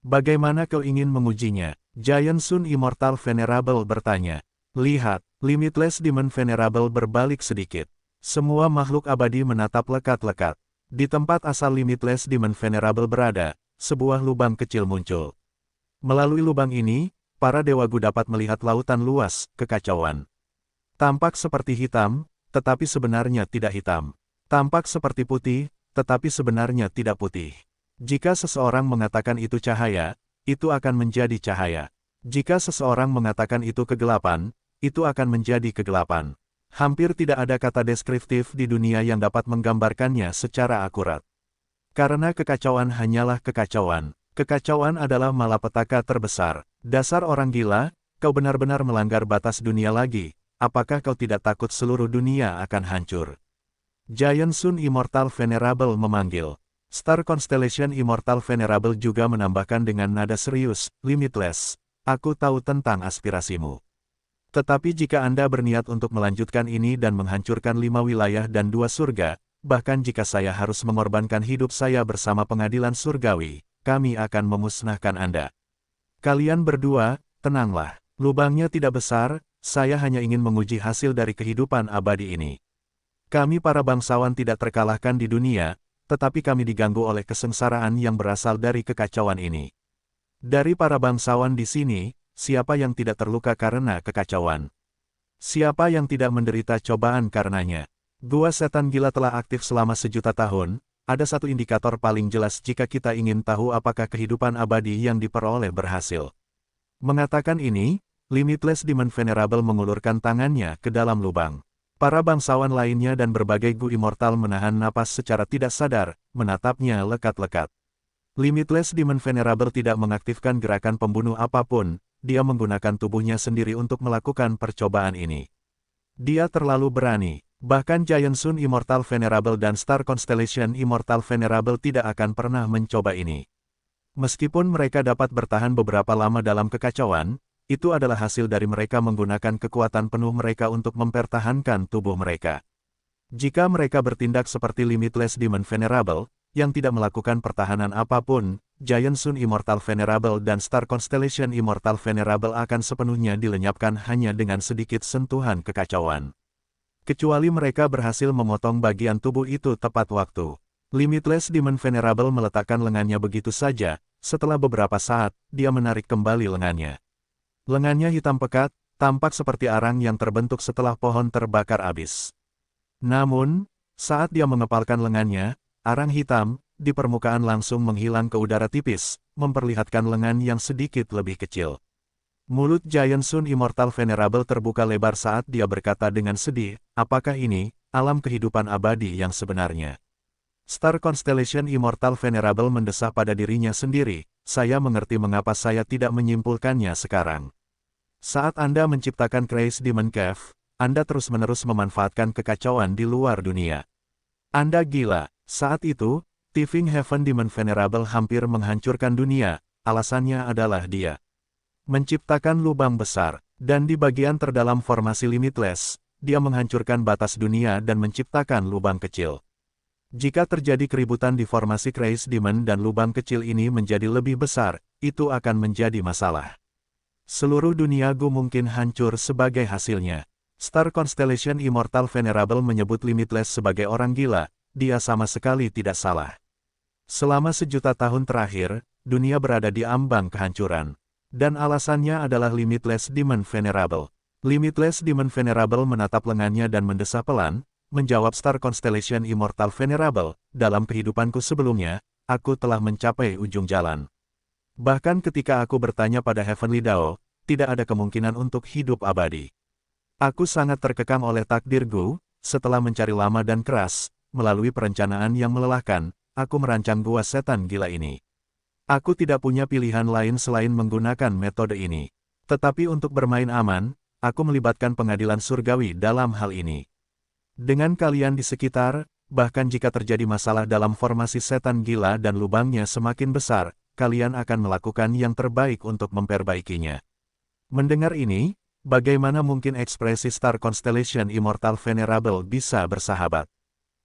Bagaimana kau ingin mengujinya? Giant Sun Immortal Venerable bertanya. Lihat, Limitless Demon Venerable berbalik sedikit. Semua makhluk abadi menatap lekat-lekat. Di tempat asal Limitless Demon Venerable berada, sebuah lubang kecil muncul. Melalui lubang ini, para dewa Gu dapat melihat lautan luas, kekacauan. Tampak seperti hitam, tetapi sebenarnya tidak hitam. Tampak seperti putih, tetapi sebenarnya tidak putih. Jika seseorang mengatakan itu cahaya, itu akan menjadi cahaya. Jika seseorang mengatakan itu kegelapan, itu akan menjadi kegelapan. Hampir tidak ada kata deskriptif di dunia yang dapat menggambarkannya secara akurat. Karena kekacauan hanyalah kekacauan. Kekacauan adalah malapetaka terbesar. Dasar orang gila, kau benar-benar melanggar batas dunia lagi. Apakah kau tidak takut seluruh dunia akan hancur? Giant Sun Immortal Venerable memanggil. Star Constellation Immortal Venerable juga menambahkan dengan nada serius, Limitless, aku tahu tentang aspirasimu. Tetapi jika Anda berniat untuk melanjutkan ini dan menghancurkan 5 wilayah dan 2 surga, bahkan jika saya harus mengorbankan hidup saya bersama pengadilan surgawi, kami akan memusnahkan Anda. Kalian berdua, tenanglah. Lubangnya tidak besar, saya hanya ingin menguji hasil dari kehidupan abadi ini. Kami para bangsawan tidak terkalahkan di dunia, tetapi kami diganggu oleh kesengsaraan yang berasal dari kekacauan ini. Dari para bangsawan di sini, siapa yang tidak terluka karena kekacauan? Siapa yang tidak menderita cobaan karenanya? Gua setan gila telah aktif selama sejuta tahun, ada satu indikator paling jelas jika kita ingin tahu apakah kehidupan abadi yang diperoleh berhasil. Mengatakan ini, Limitless Demon Venerable mengulurkan tangannya ke dalam lubang. Para bangsawan lainnya dan berbagai Gu Immortal menahan napas secara tidak sadar, menatapnya lekat-lekat. Limitless Demon Venerable tidak mengaktifkan gerakan pembunuh apapun, dia menggunakan tubuhnya sendiri untuk melakukan percobaan ini. Dia terlalu berani, bahkan Giant Sun Immortal Venerable dan Star Constellation Immortal Venerable tidak akan pernah mencoba ini. Meskipun mereka dapat bertahan beberapa lama dalam kekacauan, itu adalah hasil dari mereka menggunakan kekuatan penuh mereka untuk mempertahankan tubuh mereka. Jika mereka bertindak seperti Limitless Demon Venerable, yang tidak melakukan pertahanan apapun, Giant Sun Immortal Venerable dan Star Constellation Immortal Venerable akan sepenuhnya dilenyapkan hanya dengan sedikit sentuhan kekacauan. Kecuali mereka berhasil memotong bagian tubuh itu tepat waktu. Limitless Demon Venerable meletakkan lengannya begitu saja, setelah beberapa saat, dia menarik kembali lengannya. Lengannya hitam pekat, tampak seperti arang yang terbentuk setelah pohon terbakar habis. Namun, saat dia mengepalkan lengannya, arang hitam, di permukaan langsung menghilang ke udara tipis, memperlihatkan lengan yang sedikit lebih kecil. Mulut Giant Sun Immortal Venerable terbuka lebar saat dia berkata dengan sedih, apakah ini, alam kehidupan abadi yang sebenarnya? Star Constellation Immortal Venerable mendesah pada dirinya sendiri, saya mengerti mengapa saya tidak menyimpulkannya sekarang. Saat Anda menciptakan Crazy Demon Cave, Anda terus-menerus memanfaatkan kekacauan di luar dunia. Anda gila. Saat itu, Thieving Heaven Demon Venerable hampir menghancurkan dunia, alasannya adalah dia menciptakan lubang besar, dan di bagian terdalam formasi Limitless, dia menghancurkan batas dunia dan menciptakan lubang kecil. Jika terjadi keributan di formasi Crazy Demon dan lubang kecil ini menjadi lebih besar, itu akan menjadi masalah. Seluruh dunia Gu mungkin hancur sebagai hasilnya. Star Constellation Immortal Venerable menyebut Limitless sebagai orang gila, dia sama sekali tidak salah. Selama sejuta tahun terakhir, dunia berada di ambang kehancuran. Dan alasannya adalah Limitless Demon Venerable. Limitless Demon Venerable menatap lengannya dan mendesah pelan, menjawab Star Constellation Immortal Venerable, dalam kehidupanku sebelumnya, aku telah mencapai ujung jalan. Bahkan ketika aku bertanya pada Heavenly Dao, tidak ada kemungkinan untuk hidup abadi. Aku sangat terkekang oleh takdirku, setelah mencari lama dan keras, melalui perencanaan yang melelahkan, aku merancang gua setan gila ini. Aku tidak punya pilihan lain selain menggunakan metode ini. Tetapi untuk bermain aman, aku melibatkan pengadilan surgawi dalam hal ini. Dengan kalian di sekitar, bahkan jika terjadi masalah dalam formasi setan gila dan lubangnya semakin besar, kalian akan melakukan yang terbaik untuk memperbaikinya. Mendengar ini, bagaimana mungkin ekspresi Star Constellation Immortal Venerable bisa bersahabat?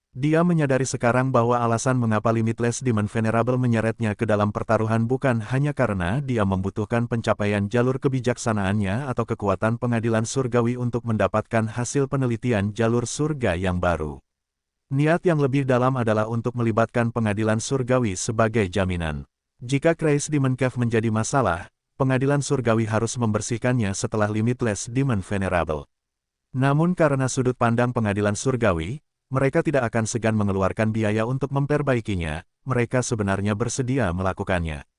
Dia menyadari sekarang bahwa alasan mengapa Limitless Demon Venerable menyeretnya ke dalam pertaruhan bukan hanya karena dia membutuhkan pencapaian jalur kebijaksanaannya atau kekuatan pengadilan surgawi untuk mendapatkan hasil penelitian jalur surga yang baru. Niat yang lebih dalam adalah untuk melibatkan pengadilan surgawi sebagai jaminan. Jika Crazy Demon Cave menjadi masalah, pengadilan surgawi harus membersihkannya setelah Limitless Demon Venerable. Namun karena sudut pandang pengadilan surgawi, mereka tidak akan segan mengeluarkan biaya untuk memperbaikinya, mereka sebenarnya bersedia melakukannya.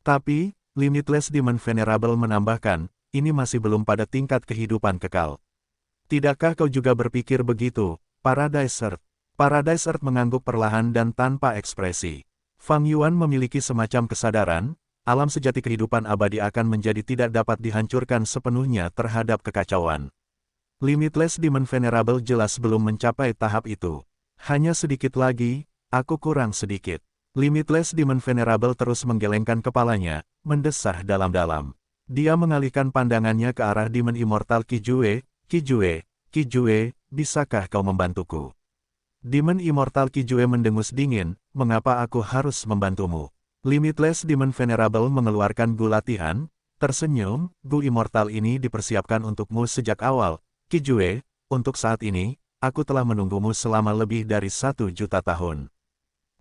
Tapi, Limitless Demon Venerable menambahkan, ini masih belum pada tingkat kehidupan kekal. Tidakkah kau juga berpikir begitu, Paradise Earth? Paradise Earth mengangguk perlahan dan tanpa ekspresi. Fang Yuan memiliki semacam kesadaran, alam sejati kehidupan abadi akan menjadi tidak dapat dihancurkan sepenuhnya terhadap kekacauan. Limitless Demon Venerable jelas belum mencapai tahap itu. Hanya sedikit lagi, aku kurang sedikit. Limitless Demon Venerable terus menggelengkan kepalanya, mendesah dalam-dalam. Dia mengalihkan pandangannya ke arah Demon Immortal Qijue, Qijue, bisakah kau membantuku? Demon Immortal Qijue mendengus dingin, mengapa aku harus membantumu? Limitless Demon Venerable mengeluarkan gu latihan, tersenyum, gu immortal ini dipersiapkan untukmu sejak awal. Qijue, untuk saat ini, aku telah menunggumu selama lebih dari 1 juta tahun.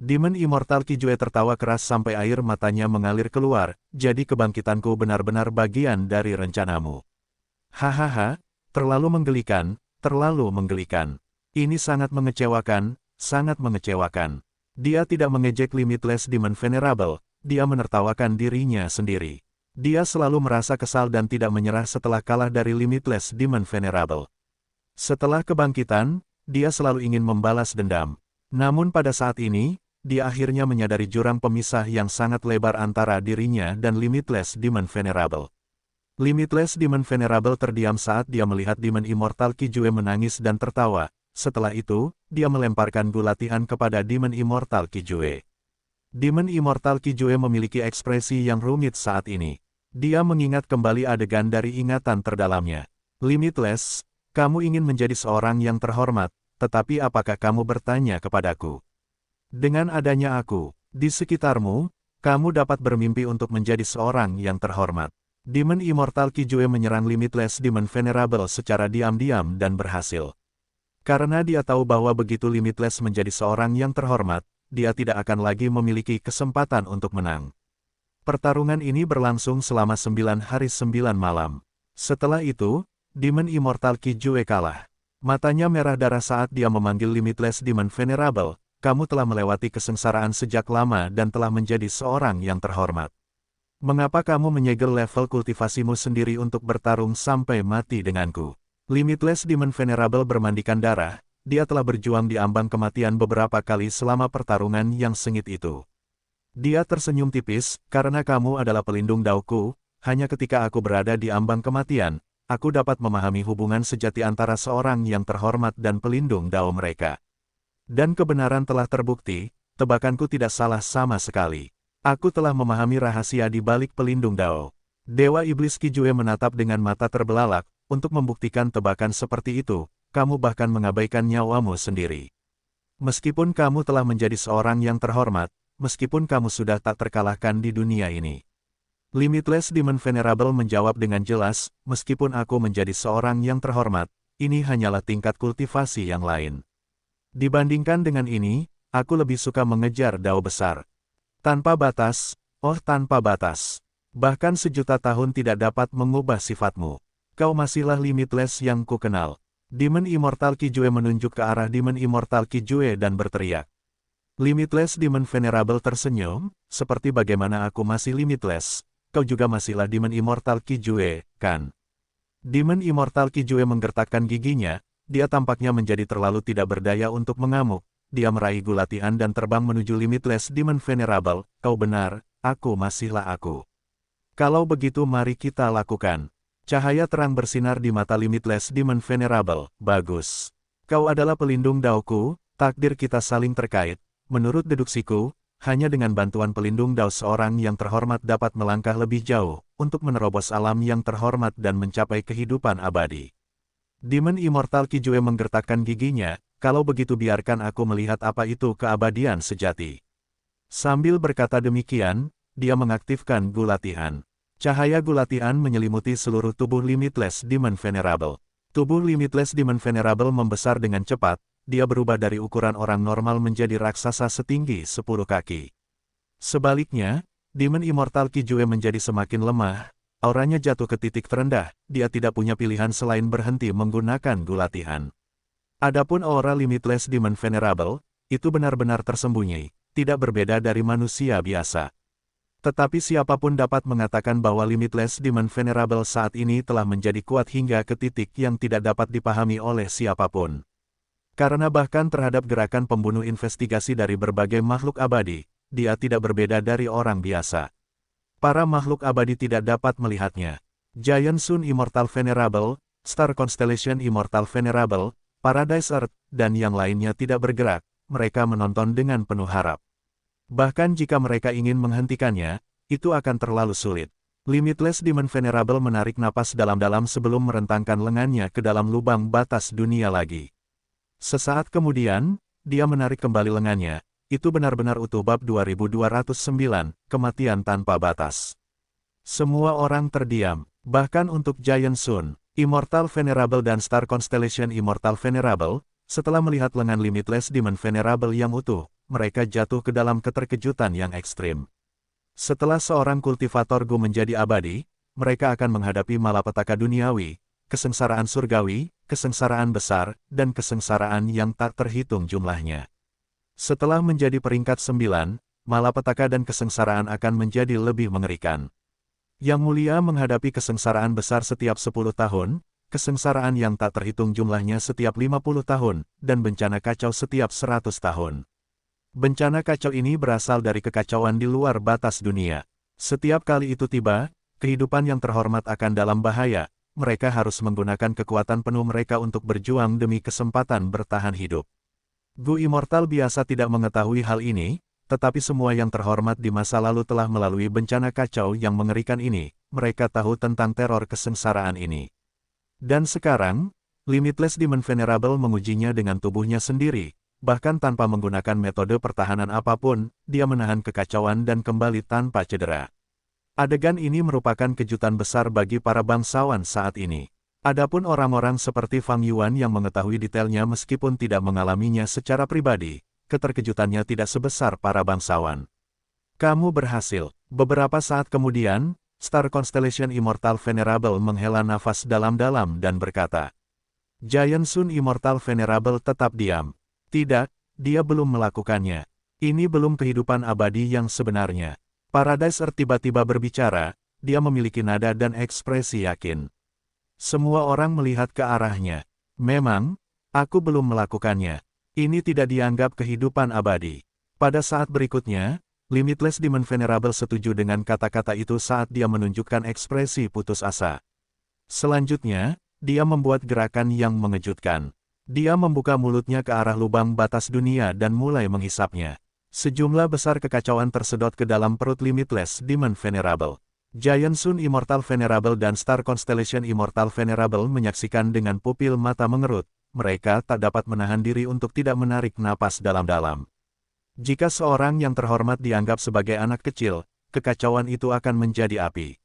Demon Immortal Qijue tertawa keras sampai air matanya mengalir keluar, jadi kebangkitanku benar-benar bagian dari rencanamu. Hahaha, terlalu menggelikan, terlalu menggelikan. Ini sangat mengecewakan, sangat mengecewakan. Dia tidak mengejek Limitless Demon Venerable, dia menertawakan dirinya sendiri. Dia selalu merasa kesal dan tidak menyerah setelah kalah dari Limitless Demon Venerable. Setelah kebangkitan, dia selalu ingin membalas dendam. Namun pada saat ini, dia akhirnya menyadari jurang pemisah yang sangat lebar antara dirinya dan Limitless Demon Venerable. Limitless Demon Venerable terdiam saat dia melihat Demon Immortal Qijue menangis dan tertawa. Setelah itu, dia melemparkan gu latihan kepada Demon Immortal Qijue. Demon Immortal Qijue memiliki ekspresi yang rumit saat ini. Dia mengingat kembali adegan dari ingatan terdalamnya. Limitless, kamu ingin menjadi seorang yang terhormat, tetapi apakah kamu bertanya kepadaku? Dengan adanya aku, di sekitarmu, kamu dapat bermimpi untuk menjadi seorang yang terhormat. Demon Immortal Qijue menyerang Limitless Demon Venerable secara diam-diam dan berhasil. Karena dia tahu bahwa begitu Limitless menjadi seorang yang terhormat, dia tidak akan lagi memiliki kesempatan untuk menang. Pertarungan ini berlangsung selama 9 hari 9 malam. Setelah itu, Demon Immortal Qijue kalah. Matanya merah darah saat dia memanggil Limitless Demon Venerable, kamu telah melewati kesengsaraan sejak lama dan telah menjadi seorang yang terhormat. Mengapa kamu menyegel level kultivasimu sendiri untuk bertarung sampai mati denganku? Limitless Demon Venerable bermandikan darah, dia telah berjuang di ambang kematian beberapa kali selama pertarungan yang sengit itu. Dia tersenyum tipis, karena kamu adalah pelindung dauku, hanya ketika aku berada di ambang kematian, aku dapat memahami hubungan sejati antara seorang yang terhormat dan pelindung dao mereka. Dan kebenaran telah terbukti, tebakanku tidak salah sama sekali. Aku telah memahami rahasia di balik pelindung dao. Dewa Iblis Kijue menatap dengan mata terbelalak, untuk membuktikan tebakan seperti itu, kamu bahkan mengabaikan nyawamu sendiri. Meskipun kamu telah menjadi seorang yang terhormat, meskipun kamu sudah tak terkalahkan di dunia ini. Limitless Demon Venerable menjawab dengan jelas, meskipun aku menjadi seorang yang terhormat, ini hanyalah tingkat kultivasi yang lain. Dibandingkan dengan ini, aku lebih suka mengejar dao besar. Tanpa batas, oh tanpa batas. Bahkan sejuta tahun tidak dapat mengubah sifatmu. Kau masihlah Limitless yang ku kenal. Demon Immortal Kijue menunjuk ke arah Demon Immortal Kijue dan berteriak. Limitless Demon Venerable tersenyum, seperti bagaimana aku masih Limitless, kau juga masihlah Demon Immortal Kijue, kan? Demon Immortal Kijue menggertakkan giginya, dia tampaknya menjadi terlalu tidak berdaya untuk mengamuk. Dia meraih Gulatihan dan terbang menuju Limitless Demon Venerable, kau benar, aku masihlah aku. Kalau begitu mari kita lakukan. Cahaya terang bersinar di mata Limitless Demon Venerable, bagus. Kau adalah pelindung daoku, takdir kita saling terkait. Menurut deduksiku, hanya dengan bantuan pelindung dao seorang yang terhormat dapat melangkah lebih jauh, untuk menerobos alam yang terhormat dan mencapai kehidupan abadi. Demon Immortal Kijue menggertakkan giginya, kalau begitu biarkan aku melihat apa itu keabadian sejati. Sambil berkata demikian, dia mengaktifkan Gulatihan. Cahaya Gulatihan menyelimuti seluruh tubuh Limitless Demon Venerable. Tubuh Limitless Demon Venerable membesar dengan cepat, dia berubah dari ukuran orang normal menjadi raksasa setinggi 10 kaki. Sebaliknya, Demon Immortal Kijue menjadi semakin lemah, auranya jatuh ke titik terendah, dia tidak punya pilihan selain berhenti menggunakan Gulatihan. Adapun aura Limitless Demon Venerable, itu benar-benar tersembunyi, tidak berbeda dari manusia biasa. Tetapi siapapun dapat mengatakan bahwa Limitless Demon Venerable saat ini telah menjadi kuat hingga ke titik yang tidak dapat dipahami oleh siapapun. Karena bahkan terhadap gerakan pembunuh investigasi dari berbagai makhluk abadi, dia tidak berbeda dari orang biasa. Para makhluk abadi tidak dapat melihatnya. Giant Sun Immortal Venerable, Star Constellation Immortal Venerable, Paradise Earth, dan yang lainnya tidak bergerak, mereka menonton dengan penuh harap. Bahkan jika mereka ingin menghentikannya, itu akan terlalu sulit. Limitless Demon Venerable menarik napas dalam-dalam sebelum merentangkan lengannya ke dalam lubang batas dunia lagi. Sesaat kemudian, dia menarik kembali lengannya, itu benar-benar utuh bab 2209, kematian tanpa batas. Semua orang terdiam, bahkan untuk Giant Sun, Immortal Venerable dan Star Constellation Immortal Venerable, setelah melihat lengan Limitless Demon Venerable yang utuh, mereka jatuh ke dalam keterkejutan yang ekstrim. Setelah seorang kultivator Gu menjadi abadi, mereka akan menghadapi malapetaka duniawi, kesengsaraan surgawi, kesengsaraan besar, dan kesengsaraan yang tak terhitung jumlahnya. Setelah menjadi peringkat 9, malapetaka dan kesengsaraan akan menjadi lebih mengerikan. Yang mulia menghadapi kesengsaraan besar setiap 10 tahun, kesengsaraan yang tak terhitung jumlahnya setiap 50 tahun, dan bencana kacau setiap 100 tahun. Bencana kacau ini berasal dari kekacauan di luar batas dunia. Setiap kali itu tiba, kehidupan yang terhormat akan dalam bahaya, mereka harus menggunakan kekuatan penuh mereka untuk berjuang demi kesempatan bertahan hidup. Gu Immortal biasa tidak mengetahui hal ini, tetapi semua yang terhormat di masa lalu telah melalui bencana kacau yang mengerikan ini, mereka tahu tentang teror kesengsaraan ini. Dan sekarang, Limitless Demon Venerable mengujinya dengan tubuhnya sendiri, bahkan tanpa menggunakan metode pertahanan apapun, dia menahan kekacauan dan kembali tanpa cedera. Adegan ini merupakan kejutan besar bagi para bangsawan saat ini. Adapun orang-orang seperti Fang Yuan yang mengetahui detailnya meskipun tidak mengalaminya secara pribadi, keterkejutannya tidak sebesar para bangsawan. Kamu berhasil. Beberapa saat kemudian, Star Constellation Immortal Venerable menghela nafas dalam-dalam dan berkata. Giant Sun Immortal Venerable tetap diam. Tidak, dia belum melakukannya. Ini belum kehidupan abadi yang sebenarnya. Paradise Earth tiba-tiba berbicara, dia memiliki nada dan ekspresi yakin. Semua orang melihat ke arahnya. Memang, aku belum melakukannya. Ini tidak dianggap kehidupan abadi. Pada saat berikutnya, Limitless Demon Venerable setuju dengan kata-kata itu saat dia menunjukkan ekspresi putus asa. Selanjutnya, dia membuat gerakan yang mengejutkan. Dia membuka mulutnya ke arah lubang batas dunia dan mulai menghisapnya. Sejumlah besar kekacauan tersedot ke dalam perut Limitless Demon Venerable. Giant Sun Immortal Venerable dan Star Constellation Immortal Venerable menyaksikan dengan pupil mata mengerut. Mereka tak dapat menahan diri untuk tidak menarik napas dalam-dalam. Jika seorang yang terhormat dianggap sebagai anak kecil, kekacauan itu akan menjadi api.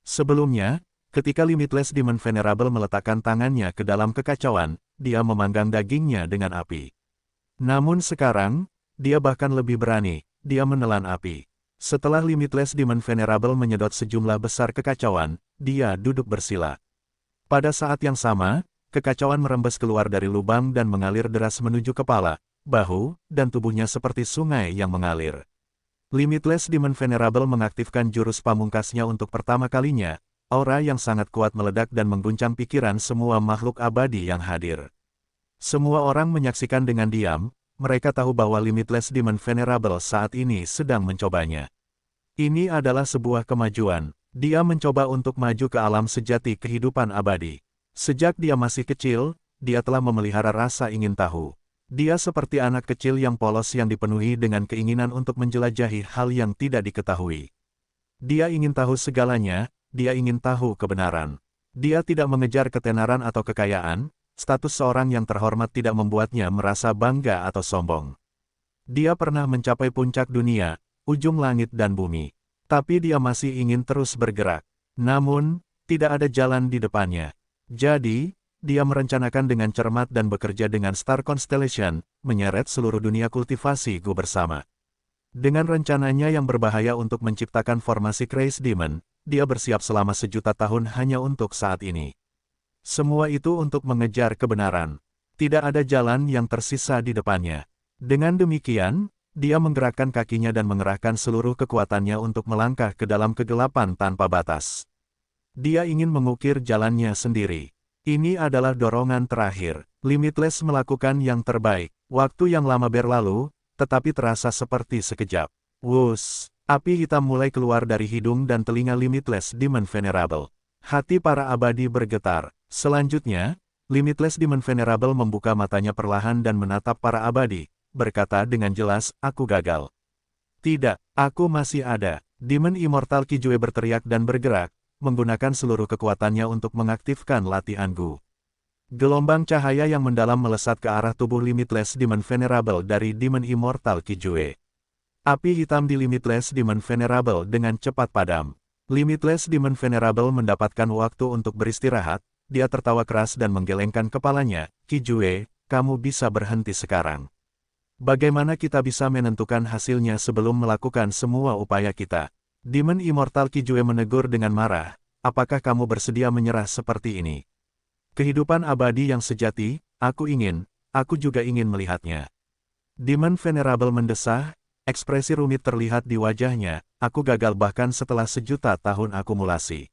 Sebelumnya, ketika Limitless Demon Venerable meletakkan tangannya ke dalam kekacauan, dia memanggang dagingnya dengan api. Namun sekarang, dia bahkan lebih berani, dia menelan api. Setelah Limitless Demon Venerable menyedot sejumlah besar kekacauan, dia duduk bersila. Pada saat yang sama, kekacauan merembes keluar dari lubang dan mengalir deras menuju kepala, bahu, dan tubuhnya seperti sungai yang mengalir. Limitless Demon Venerable mengaktifkan jurus pamungkasnya untuk pertama kalinya, aura yang sangat kuat meledak dan mengguncang pikiran semua makhluk abadi yang hadir. Semua orang menyaksikan dengan diam, mereka tahu bahwa Limitless Demon Venerable saat ini sedang mencobanya. Ini adalah sebuah kemajuan, dia mencoba untuk maju ke alam sejati kehidupan abadi. Sejak dia masih kecil, dia telah memelihara rasa ingin tahu. Dia seperti anak kecil yang polos yang dipenuhi dengan keinginan untuk menjelajahi hal yang tidak diketahui. Dia ingin tahu segalanya, dia ingin tahu kebenaran. Dia tidak mengejar ketenaran atau kekayaan, status seorang yang terhormat tidak membuatnya merasa bangga atau sombong. Dia pernah mencapai puncak dunia, ujung langit dan bumi. Tapi dia masih ingin terus bergerak. Namun, tidak ada jalan di depannya. Jadi, dia merencanakan dengan cermat dan bekerja dengan Star Constellation, menyeret seluruh dunia kultivasi Gu bersama. Dengan rencananya yang berbahaya untuk menciptakan formasi Crazy Demon, dia bersiap selama 1.000.000 tahun hanya untuk saat ini. Semua itu untuk mengejar kebenaran. Tidak ada jalan yang tersisa di depannya. Dengan demikian, dia menggerakkan kakinya dan mengerahkan seluruh kekuatannya untuk melangkah ke dalam kegelapan tanpa batas. Dia ingin mengukir jalannya sendiri. Ini adalah dorongan terakhir. Limitless melakukan yang terbaik. Waktu yang lama berlalu, tetapi terasa seperti sekejap. Wuss, api hitam mulai keluar dari hidung dan telinga Limitless Demon Venerable. Hati para abadi bergetar. Selanjutnya, Limitless Demon Venerable membuka matanya perlahan dan menatap para abadi, berkata dengan jelas, aku gagal. Tidak, aku masih ada. Demon Immortal Kijue berteriak dan bergerak, menggunakan seluruh kekuatannya untuk mengaktifkan latihan Gu. Gelombang cahaya yang mendalam melesat ke arah tubuh Limitless Demon Venerable dari Demon Immortal Kijue. Api hitam di Limitless Demon Venerable dengan cepat padam. Limitless Demon Venerable mendapatkan waktu untuk beristirahat, dia tertawa keras dan menggelengkan kepalanya, Kijue, kamu bisa berhenti sekarang. Bagaimana kita bisa menentukan hasilnya sebelum melakukan semua upaya kita? Demon Immortal Kijue menegur dengan marah, apakah kamu bersedia menyerah seperti ini? Kehidupan abadi yang sejati, aku juga ingin melihatnya. Demon Venerable mendesah, ekspresi rumit terlihat di wajahnya, aku gagal bahkan setelah 1.000.000 tahun akumulasi.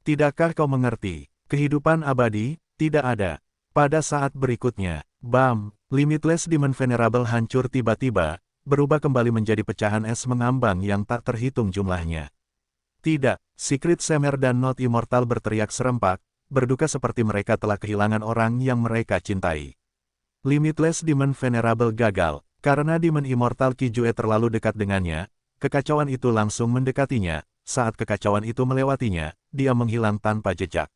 Tidakkah kau mengerti? Kehidupan abadi, tidak ada. Pada saat berikutnya, bam, Limitless Demon Venerable hancur tiba-tiba, berubah kembali menjadi pecahan es mengambang yang tak terhitung jumlahnya. Tidak, Secret Semer dan Not Immortal berteriak serempak, berduka seperti mereka telah kehilangan orang yang mereka cintai. Limitless Demon Venerable gagal, karena Demon Immortal Kijue terlalu dekat dengannya, kekacauan itu langsung mendekatinya, saat kekacauan itu melewatinya, dia menghilang tanpa jejak.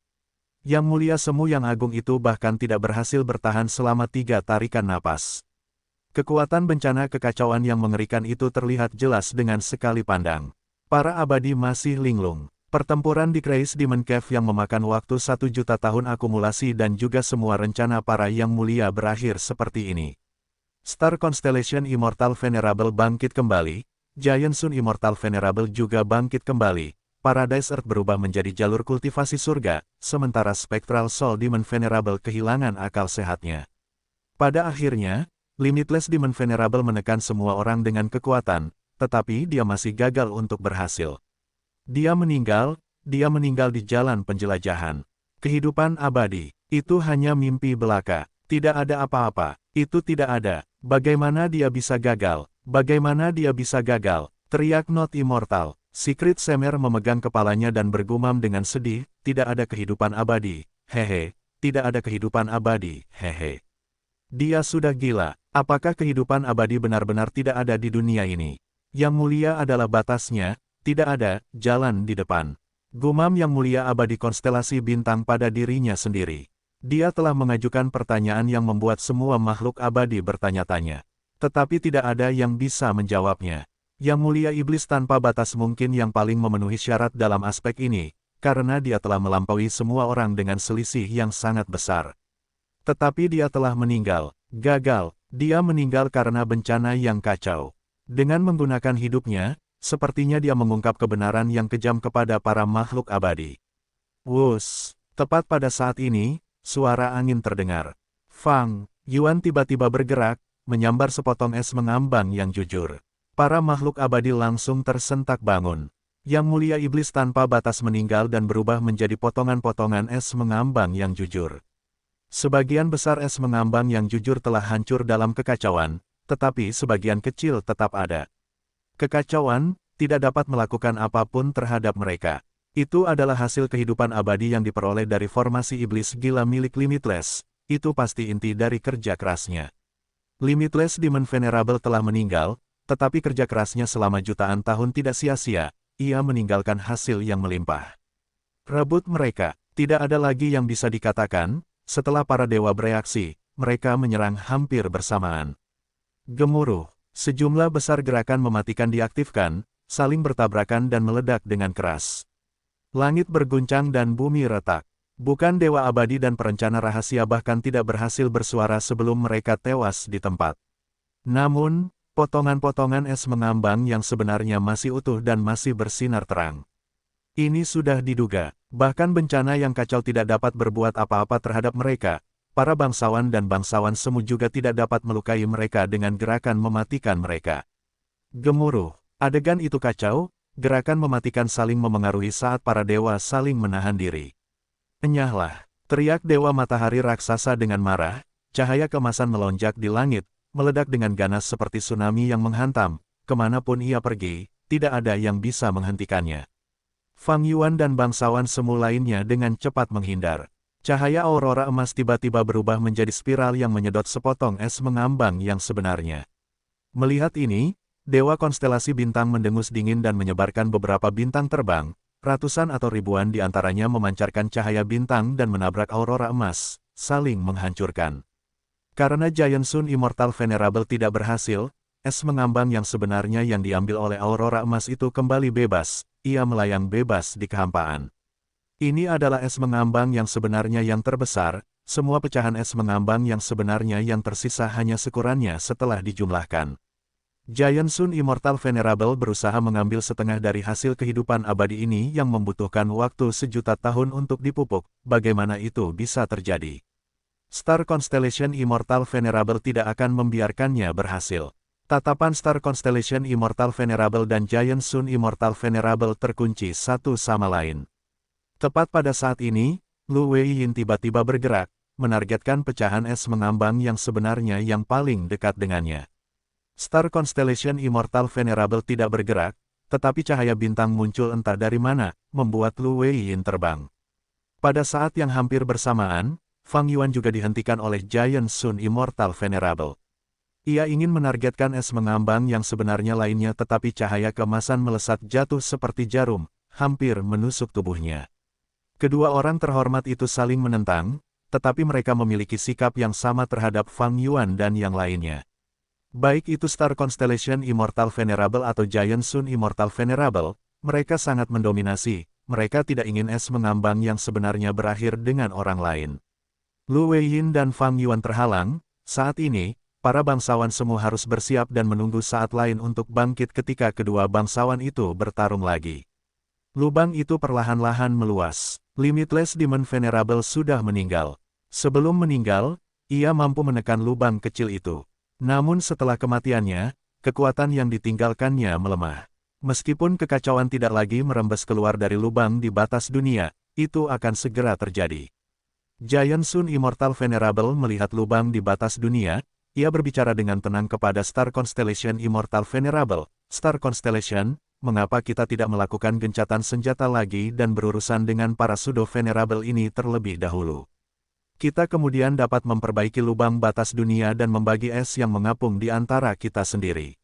Yang Mulia Semu yang Agung itu bahkan tidak berhasil bertahan selama 3 tarikan napas. Kekuatan bencana kekacauan yang mengerikan itu terlihat jelas dengan sekali pandang. Para abadi masih linglung. Pertempuran di Crazy Demon Cave yang memakan waktu 1.000.000 tahun akumulasi dan juga semua rencana para yang mulia berakhir seperti ini. Star Constellation Immortal Venerable bangkit kembali, Giant Sun Immortal Venerable juga bangkit kembali, Paradise Earth berubah menjadi jalur kultivasi surga, sementara Spectral Soul Demon Venerable kehilangan akal sehatnya. Pada akhirnya, Limitless Demon Venerable menekan semua orang dengan kekuatan, tetapi dia masih gagal untuk berhasil. Dia meninggal di jalan penjelajahan. Kehidupan abadi, itu hanya mimpi belaka. Tidak ada apa-apa, itu tidak ada. Bagaimana dia bisa gagal? Bagaimana dia bisa gagal? Teriak Not Immortal. Secret Semer memegang kepalanya dan bergumam dengan sedih, tidak ada kehidupan abadi, hehe, tidak ada kehidupan abadi, hehe. Dia sudah gila, apakah kehidupan abadi benar-benar tidak ada di dunia ini? Yang mulia adalah batasnya, tidak ada jalan di depan. Gumam Yang Mulia Abadi konstelasi bintang pada dirinya sendiri. Dia telah mengajukan pertanyaan yang membuat semua makhluk abadi bertanya-tanya. Tetapi tidak ada yang bisa menjawabnya. Yang Mulia Iblis tanpa batas mungkin yang paling memenuhi syarat dalam aspek ini, karena dia telah melampaui semua orang dengan selisih yang sangat besar. Tetapi dia telah meninggal, gagal, dia meninggal karena bencana yang kacau. Dengan menggunakan hidupnya, sepertinya dia mengungkap kebenaran yang kejam kepada para makhluk abadi. Wus, tepat pada saat ini, suara angin terdengar. Fang Yuan tiba-tiba bergerak, menyambar sepotong es mengambang yang jujur. Para makhluk abadi langsung tersentak bangun. Yang Mulia Iblis tanpa batas meninggal dan berubah menjadi potongan-potongan es mengambang yang jujur. Sebagian besar es mengambang yang jujur telah hancur dalam kekacauan, tetapi sebagian kecil tetap ada. Kekacauan tidak dapat melakukan apapun terhadap mereka. Itu adalah hasil kehidupan abadi yang diperoleh dari formasi iblis gila milik Limitless. Itu pasti inti dari kerja kerasnya. Limitless Demon Venerable telah meninggal, tetapi kerja kerasnya selama jutaan tahun tidak sia-sia, ia meninggalkan hasil yang melimpah. Rebut mereka, tidak ada lagi yang bisa dikatakan, setelah para dewa bereaksi, mereka menyerang hampir bersamaan. Gemuruh, sejumlah besar gerakan mematikan diaktifkan, saling bertabrakan dan meledak dengan keras. Langit berguncang dan bumi retak. Bukan dewa abadi dan perencana rahasia bahkan tidak berhasil bersuara sebelum mereka tewas di tempat. Namun, potongan-potongan es mengambang yang sebenarnya masih utuh dan masih bersinar terang. Ini sudah diduga, bahkan bencana yang kacau tidak dapat berbuat apa-apa terhadap mereka. Para bangsawan dan bangsawan semu juga tidak dapat melukai mereka dengan gerakan mematikan mereka. Gemuruh, adegan itu kacau, gerakan mematikan saling memengaruhi saat para dewa saling menahan diri. Enyahlah, teriak dewa matahari raksasa dengan marah, cahaya kemasan melonjak di langit, meledak dengan ganas seperti tsunami yang menghantam, kemanapun ia pergi, tidak ada yang bisa menghentikannya. Fang Yuan dan bangsawan semu lainnya dengan cepat menghindar. Cahaya aurora emas tiba-tiba berubah menjadi spiral yang menyedot sepotong es mengambang yang sebenarnya. Melihat ini, dewa konstelasi bintang mendengus dingin dan menyebarkan beberapa bintang terbang, ratusan atau ribuan di antaranya memancarkan cahaya bintang dan menabrak aurora emas, saling menghancurkan. Karena Giant Sun Immortal Venerable tidak berhasil, es mengambang yang sebenarnya yang diambil oleh aurora emas itu kembali bebas, ia melayang bebas di kehampaan. Ini adalah es mengambang yang sebenarnya yang terbesar, semua pecahan es mengambang yang sebenarnya yang tersisa hanya sekurannya setelah dijumlahkan. Giant Sun Immortal Venerable berusaha mengambil setengah dari hasil kehidupan abadi ini yang membutuhkan waktu sejuta tahun untuk dipupuk, bagaimana itu bisa terjadi? Star Constellation Immortal Venerable tidak akan membiarkannya berhasil. Tatapan Star Constellation Immortal Venerable dan Giant Sun Immortal Venerable terkunci satu sama lain. Tepat pada saat ini, Lu Weiyin tiba-tiba bergerak, menargetkan pecahan es mengambang yang sebenarnya yang paling dekat dengannya. Star Constellation Immortal Venerable tidak bergerak, tetapi cahaya bintang muncul entah dari mana, membuat Lu Weiyin terbang. Pada saat yang hampir bersamaan, Fang Yuan juga dihentikan oleh Giant Sun Immortal Venerable. Ia ingin menargetkan es mengambang yang sebenarnya lainnya tetapi cahaya keemasan melesat jatuh seperti jarum, hampir menusuk tubuhnya. Kedua orang terhormat itu saling menentang, tetapi mereka memiliki sikap yang sama terhadap Fang Yuan dan yang lainnya. Baik itu Star Constellation Immortal Venerable atau Giant Sun Immortal Venerable, mereka sangat mendominasi, mereka tidak ingin es mengambang yang sebenarnya berakhir dengan orang lain. Lu Weiyin dan Fang Yuan terhalang, saat ini, para bangsawan semu harus bersiap dan menunggu saat lain untuk bangkit ketika kedua bangsawan itu bertarung lagi. Lubang itu perlahan-lahan meluas. Limitless Demon Venerable sudah meninggal. Sebelum meninggal, ia mampu menekan lubang kecil itu. Namun setelah kematiannya, kekuatan yang ditinggalkannya melemah. Meskipun kekacauan tidak lagi merembes keluar dari lubang di batas dunia, itu akan segera terjadi. Giant Sun Immortal Venerable melihat lubang di batas dunia, ia berbicara dengan tenang kepada Star Constellation Immortal Venerable. Star Constellation, mengapa kita tidak melakukan gencatan senjata lagi dan berurusan dengan para Pseudo Venerable ini terlebih dahulu? Kita kemudian dapat memperbaiki lubang batas dunia dan membagi es yang mengapung di antara kita sendiri.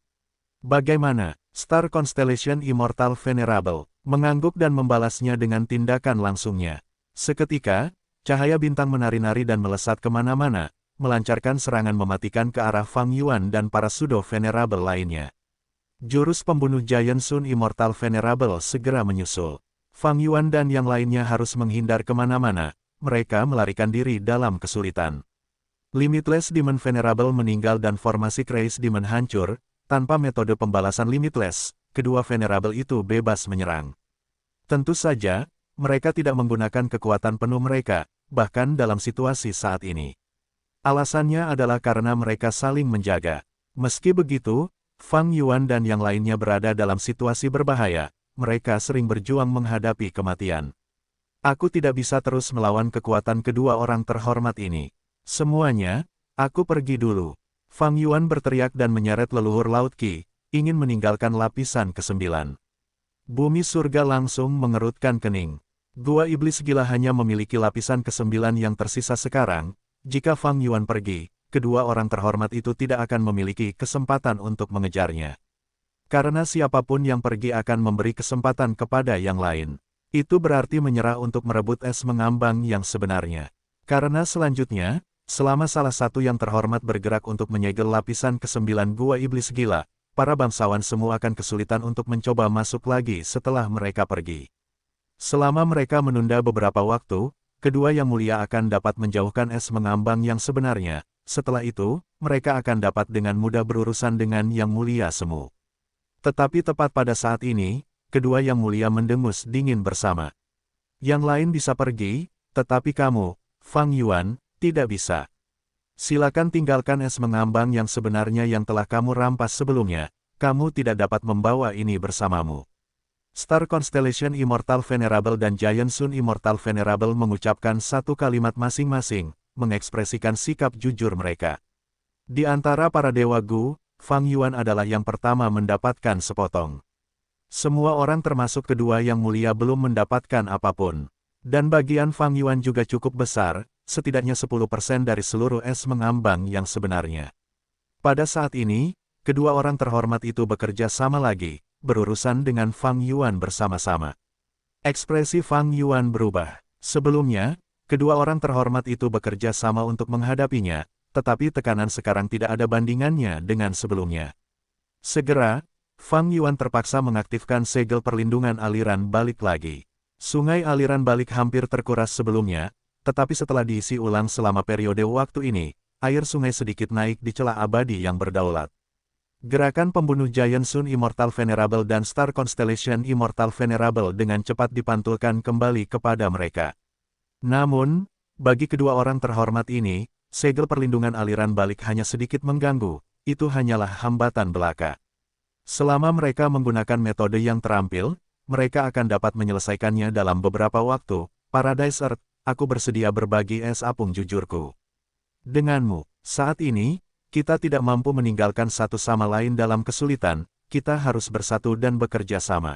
Bagaimana? Star Constellation Immortal Venerable mengangguk dan membalasnya dengan tindakan langsungnya. Seketika, cahaya bintang menari-nari dan melesat kemana-mana, melancarkan serangan mematikan ke arah Fang Yuan dan para Pseudo Venerable lainnya. Jurus pembunuh Giant Sun Immortal Venerable segera menyusul. Fang Yuan dan yang lainnya harus menghindar kemana-mana, mereka melarikan diri dalam kesulitan. Limitless Demon Venerable meninggal dan formasi Crazy Demon hancur. Tanpa metode pembalasan Limitless, kedua Venerable itu bebas menyerang. Tentu saja, mereka tidak menggunakan kekuatan penuh mereka, bahkan dalam situasi saat ini. Alasannya adalah karena mereka saling menjaga. Meski begitu, Fang Yuan dan yang lainnya berada dalam situasi berbahaya, mereka sering berjuang menghadapi kematian. Aku tidak bisa terus melawan kekuatan kedua orang terhormat ini. Semuanya, aku pergi dulu. Fang Yuan berteriak dan menyeret leluhur Laut Qi, ingin meninggalkan lapisan ke-9. Bumi surga langsung mengerutkan kening. Gua iblis gila hanya memiliki lapisan ke-9 yang tersisa sekarang. Jika Fang Yuan pergi, kedua orang terhormat itu tidak akan memiliki kesempatan untuk mengejarnya. Karena siapapun yang pergi akan memberi kesempatan kepada yang lain. Itu berarti menyerah untuk merebut es mengambang yang sebenarnya. Karena selanjutnya, selama salah satu yang terhormat bergerak untuk menyegel lapisan ke-9 gua iblis gila, para bangsawan semua akan kesulitan untuk mencoba masuk lagi setelah mereka pergi. Selama mereka menunda beberapa waktu, kedua yang mulia akan dapat menjauhkan es mengambang yang sebenarnya. Setelah itu, mereka akan dapat dengan mudah berurusan dengan yang mulia semu. Tetapi tepat pada saat ini, kedua yang mulia mendengus dingin bersama. Yang lain bisa pergi, tetapi kamu, Fang Yuan, tidak bisa. Silakan tinggalkan es mengambang yang sebenarnya yang telah kamu rampas sebelumnya, kamu tidak dapat membawa ini bersamamu. Star Constellation Immortal Venerable dan Giant Sun Immortal Venerable mengucapkan satu kalimat masing-masing, mengekspresikan sikap jujur mereka. Di antara para Dewa Gu, Fang Yuan adalah yang pertama mendapatkan sepotong. Semua orang termasuk kedua yang mulia belum mendapatkan apapun. Dan bagian Fang Yuan juga cukup besar, setidaknya 10% dari seluruh es mengambang yang sebenarnya. Pada saat ini, kedua orang terhormat itu bekerja sama lagi, berurusan dengan Fang Yuan bersama-sama. Ekspresi Fang Yuan berubah. Sebelumnya, kedua orang terhormat itu bekerja sama untuk menghadapinya, tetapi tekanan sekarang tidak ada bandingannya dengan sebelumnya. Segera, Fang Yuan terpaksa mengaktifkan segel perlindungan aliran balik lagi. Sungai aliran balik hampir terkuras sebelumnya, tetapi setelah diisi ulang selama periode waktu ini, air sungai sedikit naik di celah abadi yang berdaulat. Gerakan pembunuh Giant Sun Immortal Venerable dan Star Constellation Immortal Venerable dengan cepat dipantulkan kembali kepada mereka. Namun, bagi kedua orang terhormat ini, segel perlindungan aliran balik hanya sedikit mengganggu, itu hanyalah hambatan belaka. Selama mereka menggunakan metode yang terampil, mereka akan dapat menyelesaikannya dalam beberapa waktu. Paradise Earth, aku bersedia berbagi es apung jujurku. Denganmu, saat ini, kita tidak mampu meninggalkan satu sama lain dalam kesulitan, kita harus bersatu dan bekerja sama.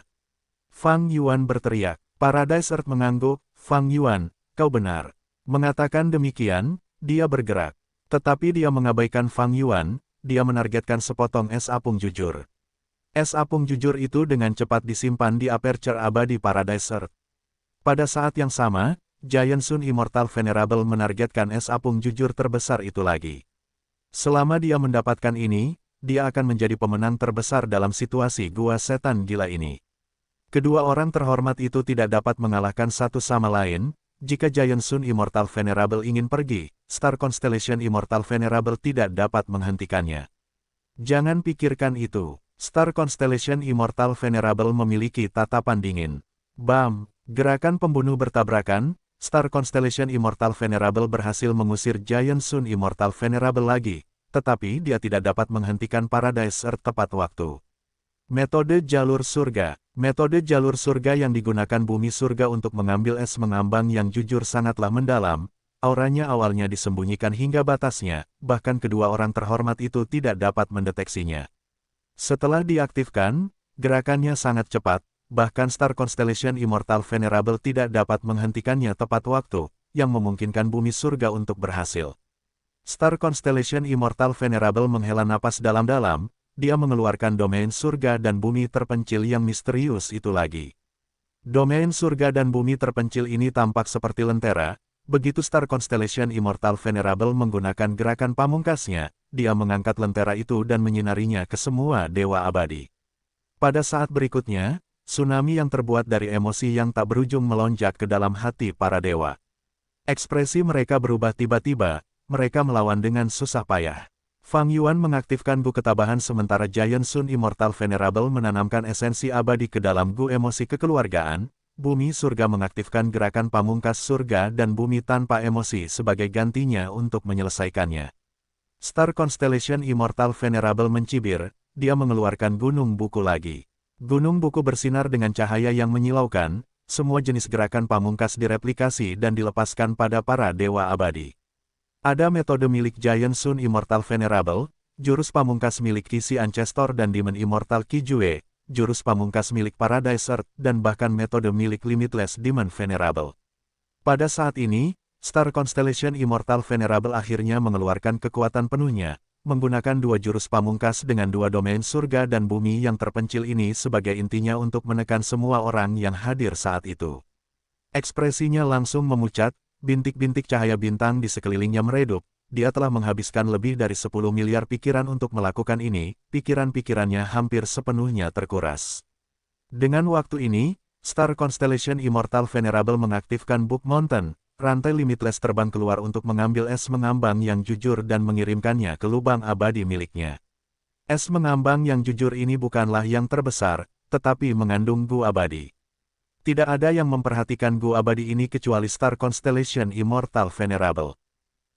Fang Yuan berteriak. Paradise Earth mengangguk, Fang Yuan, kau benar. Mengatakan demikian, dia bergerak. Tetapi dia mengabaikan Fang Yuan, dia menargetkan sepotong es apung jujur. Es apung jujur itu dengan cepat disimpan di aperture abadi Paradise Earth. Pada saat yang sama, Giant Sun Immortal Venerable menargetkan es apung jujur terbesar itu lagi. Selama dia mendapatkan ini, dia akan menjadi pemenang terbesar dalam situasi gua setan gila ini. Kedua orang terhormat itu tidak dapat mengalahkan satu sama lain. Jika Giant Sun Immortal Venerable ingin pergi, Star Constellation Immortal Venerable tidak dapat menghentikannya. Jangan pikirkan itu. Star Constellation Immortal Venerable memiliki tatapan dingin. Bam! Gerakan pembunuh bertabrakan, Star Constellation Immortal Venerable berhasil mengusir Giant Sun Immortal Venerable lagi, tetapi dia tidak dapat menghentikan Paradise Earth tepat waktu. Metode jalur surga. Metode jalur surga yang digunakan bumi surga untuk mengambil es mengambang yang jujur sangatlah mendalam. Auranya awalnya disembunyikan hingga batasnya, bahkan kedua orang terhormat itu tidak dapat mendeteksinya. Setelah diaktifkan, gerakannya sangat cepat, bahkan Star Constellation Immortal Venerable tidak dapat menghentikannya tepat waktu, yang memungkinkan bumi surga untuk berhasil. Star Constellation Immortal Venerable menghela napas dalam-dalam, dia mengeluarkan domain surga dan bumi terpencil yang misterius itu lagi. Domain surga dan bumi terpencil ini tampak seperti lentera. Begitu Star Constellation Immortal Venerable menggunakan gerakan pamungkasnya, dia mengangkat lentera itu dan menyinarinya ke semua dewa abadi. Pada saat berikutnya, tsunami yang terbuat dari emosi yang tak berujung melonjak ke dalam hati para dewa. Ekspresi mereka berubah tiba-tiba, mereka melawan dengan susah payah. Fang Yuan mengaktifkan Gu Ketabahan sementara Giant Sun Immortal Venerable menanamkan esensi abadi ke dalam Gu Emosi Kekeluargaan. Bumi surga mengaktifkan gerakan pamungkas surga dan bumi tanpa emosi sebagai gantinya untuk menyelesaikannya. Star Constellation Immortal Venerable mencibir, dia mengeluarkan gunung buku lagi. Gunung buku bersinar dengan cahaya yang menyilaukan, semua jenis gerakan pamungkas direplikasi dan dilepaskan pada para dewa abadi. Ada metode milik Giant Sun Immortal Venerable, jurus pamungkas milik Kisi Ancestor dan Demon Immortal Kijue, jurus pamungkas milik Paradise Earth, dan bahkan metode milik Limitless Demon Venerable. Pada saat ini, Star Constellation Immortal Venerable akhirnya mengeluarkan kekuatan penuhnya, menggunakan dua jurus pamungkas dengan dua domain surga dan bumi yang terpencil ini sebagai intinya untuk menekan semua orang yang hadir saat itu. Ekspresinya langsung memucat, bintik-bintik cahaya bintang di sekelilingnya meredup. Dia telah menghabiskan lebih dari 10 miliar pikiran untuk melakukan ini, pikiran-pikirannya hampir sepenuhnya terkuras. Dengan waktu ini, Star Constellation Immortal Venerable mengaktifkan Book Mountain, rantai limitless terbang keluar untuk mengambil es mengambang yang jujur dan mengirimkannya ke lubang abadi miliknya. Es mengambang yang jujur ini bukanlah yang terbesar, tetapi mengandung Gu abadi. Tidak ada yang memperhatikan Gu abadi ini kecuali Star Constellation Immortal Venerable.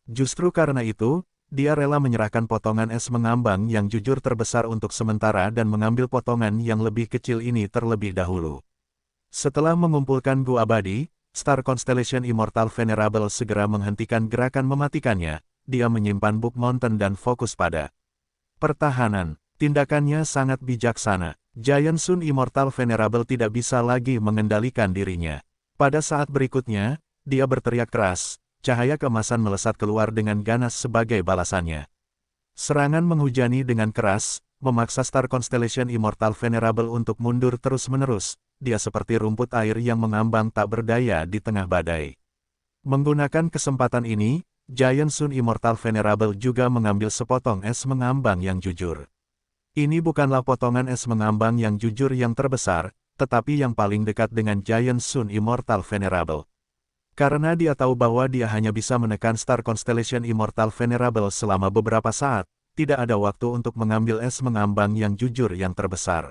Justru karena itu, dia rela menyerahkan potongan es mengambang yang jujur terbesar untuk sementara dan mengambil potongan yang lebih kecil ini terlebih dahulu. Setelah mengumpulkan Gu abadi, Star Constellation Immortal Venerable segera menghentikan gerakan mematikannya, dia menyimpan Book Mountain dan fokus pada pertahanan. Tindakannya sangat bijaksana. Giant Sun Immortal Venerable tidak bisa lagi mengendalikan dirinya. Pada saat berikutnya, dia berteriak keras. Cahaya keemasan melesat keluar dengan ganas sebagai balasannya. Serangan menghujani dengan keras, memaksa Star Constellation Immortal Venerable untuk mundur terus-menerus. Dia seperti rumput air yang mengambang tak berdaya di tengah badai. Menggunakan kesempatan ini, Giant Sun Immortal Venerable juga mengambil sepotong es mengambang yang jujur. Ini bukanlah potongan es mengambang yang jujur yang terbesar, tetapi yang paling dekat dengan Giant Sun Immortal Venerable. Karena dia tahu bahwa dia hanya bisa menekan Star Constellation Immortal Venerable selama beberapa saat, tidak ada waktu untuk mengambil es mengambang yang jujur yang terbesar.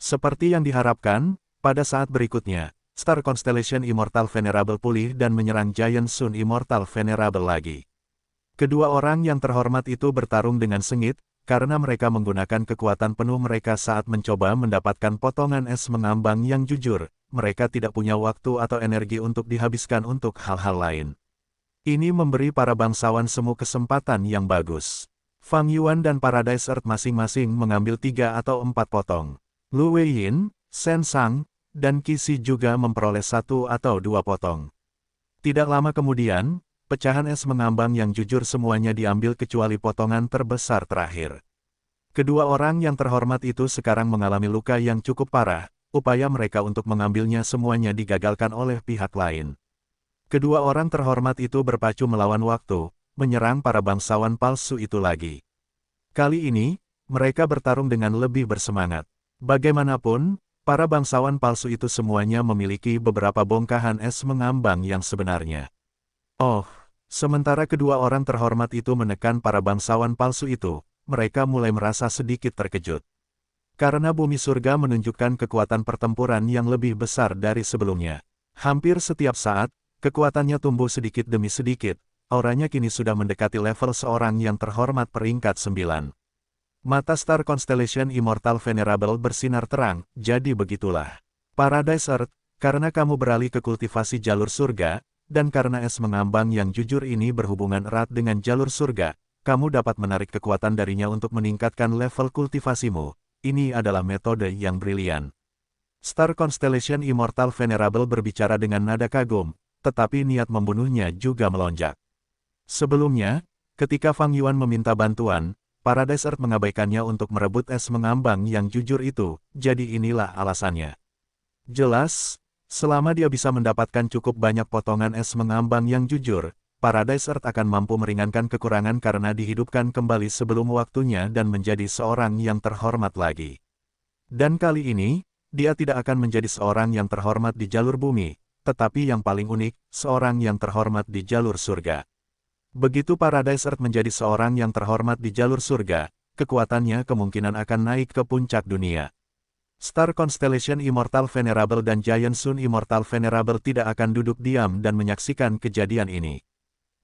Seperti yang diharapkan, pada saat berikutnya, Star Constellation Immortal Venerable pulih dan menyerang Giant Sun Immortal Venerable lagi. Kedua orang yang terhormat itu bertarung dengan sengit, karena mereka menggunakan kekuatan penuh mereka saat mencoba mendapatkan potongan es mengambang yang jujur. Mereka tidak punya waktu atau energi untuk dihabiskan untuk hal-hal lain. Ini memberi para bangsawan semu kesempatan yang bagus. Fang Yuan dan Paradise Earth masing-masing mengambil 3 atau 4 potong. Lu Weiyin, Shen Sang, dan Qixi juga memperoleh 1 atau 2 potong. Tidak lama kemudian, pecahan es mengambang yang jujur semuanya diambil kecuali potongan terbesar terakhir. Kedua orang yang terhormat itu sekarang mengalami luka yang cukup parah. Upaya mereka untuk mengambilnya semuanya digagalkan oleh pihak lain. Kedua orang terhormat itu berpacu melawan waktu, menyerang para bangsawan palsu itu lagi. Kali ini, mereka bertarung dengan lebih bersemangat. Bagaimanapun, para bangsawan palsu itu semuanya memiliki beberapa bongkahan es mengambang yang sebenarnya. Oh, sementara kedua orang terhormat itu menekan para bangsawan palsu itu, mereka mulai merasa sedikit terkejut. Karena bumi surga menunjukkan kekuatan pertempuran yang lebih besar dari sebelumnya. Hampir setiap saat, kekuatannya tumbuh sedikit demi sedikit, auranya kini sudah mendekati level seorang yang terhormat peringkat 9. Mata Star Constellation Immortal Venerable bersinar terang, jadi begitulah. Paradise Earth, karena kamu beralih ke kultivasi jalur surga, dan karena es mengambang yang jujur ini berhubungan erat dengan jalur surga, kamu dapat menarik kekuatan darinya untuk meningkatkan level kultivasimu. Ini adalah metode yang brilian. Star Constellation Immortal Venerable berbicara dengan nada kagum, tetapi niat membunuhnya juga melonjak. Sebelumnya, ketika Fang Yuan meminta bantuan, Paradise Earth mengabaikannya untuk merebut es mengambang yang jujur itu, jadi inilah alasannya. Jelas, selama dia bisa mendapatkan cukup banyak potongan es mengambang yang jujur, Paradise Earth akan mampu meringankan kekurangan karena dihidupkan kembali sebelum waktunya dan menjadi seorang yang terhormat lagi. Dan kali ini, dia tidak akan menjadi seorang yang terhormat di jalur bumi, tetapi yang paling unik, seorang yang terhormat di jalur surga. Begitu Paradise Earth menjadi seorang yang terhormat di jalur surga, kekuatannya kemungkinan akan naik ke puncak dunia. Star Constellation Immortal Venerable dan Giant Sun Immortal Venerable tidak akan duduk diam dan menyaksikan kejadian ini.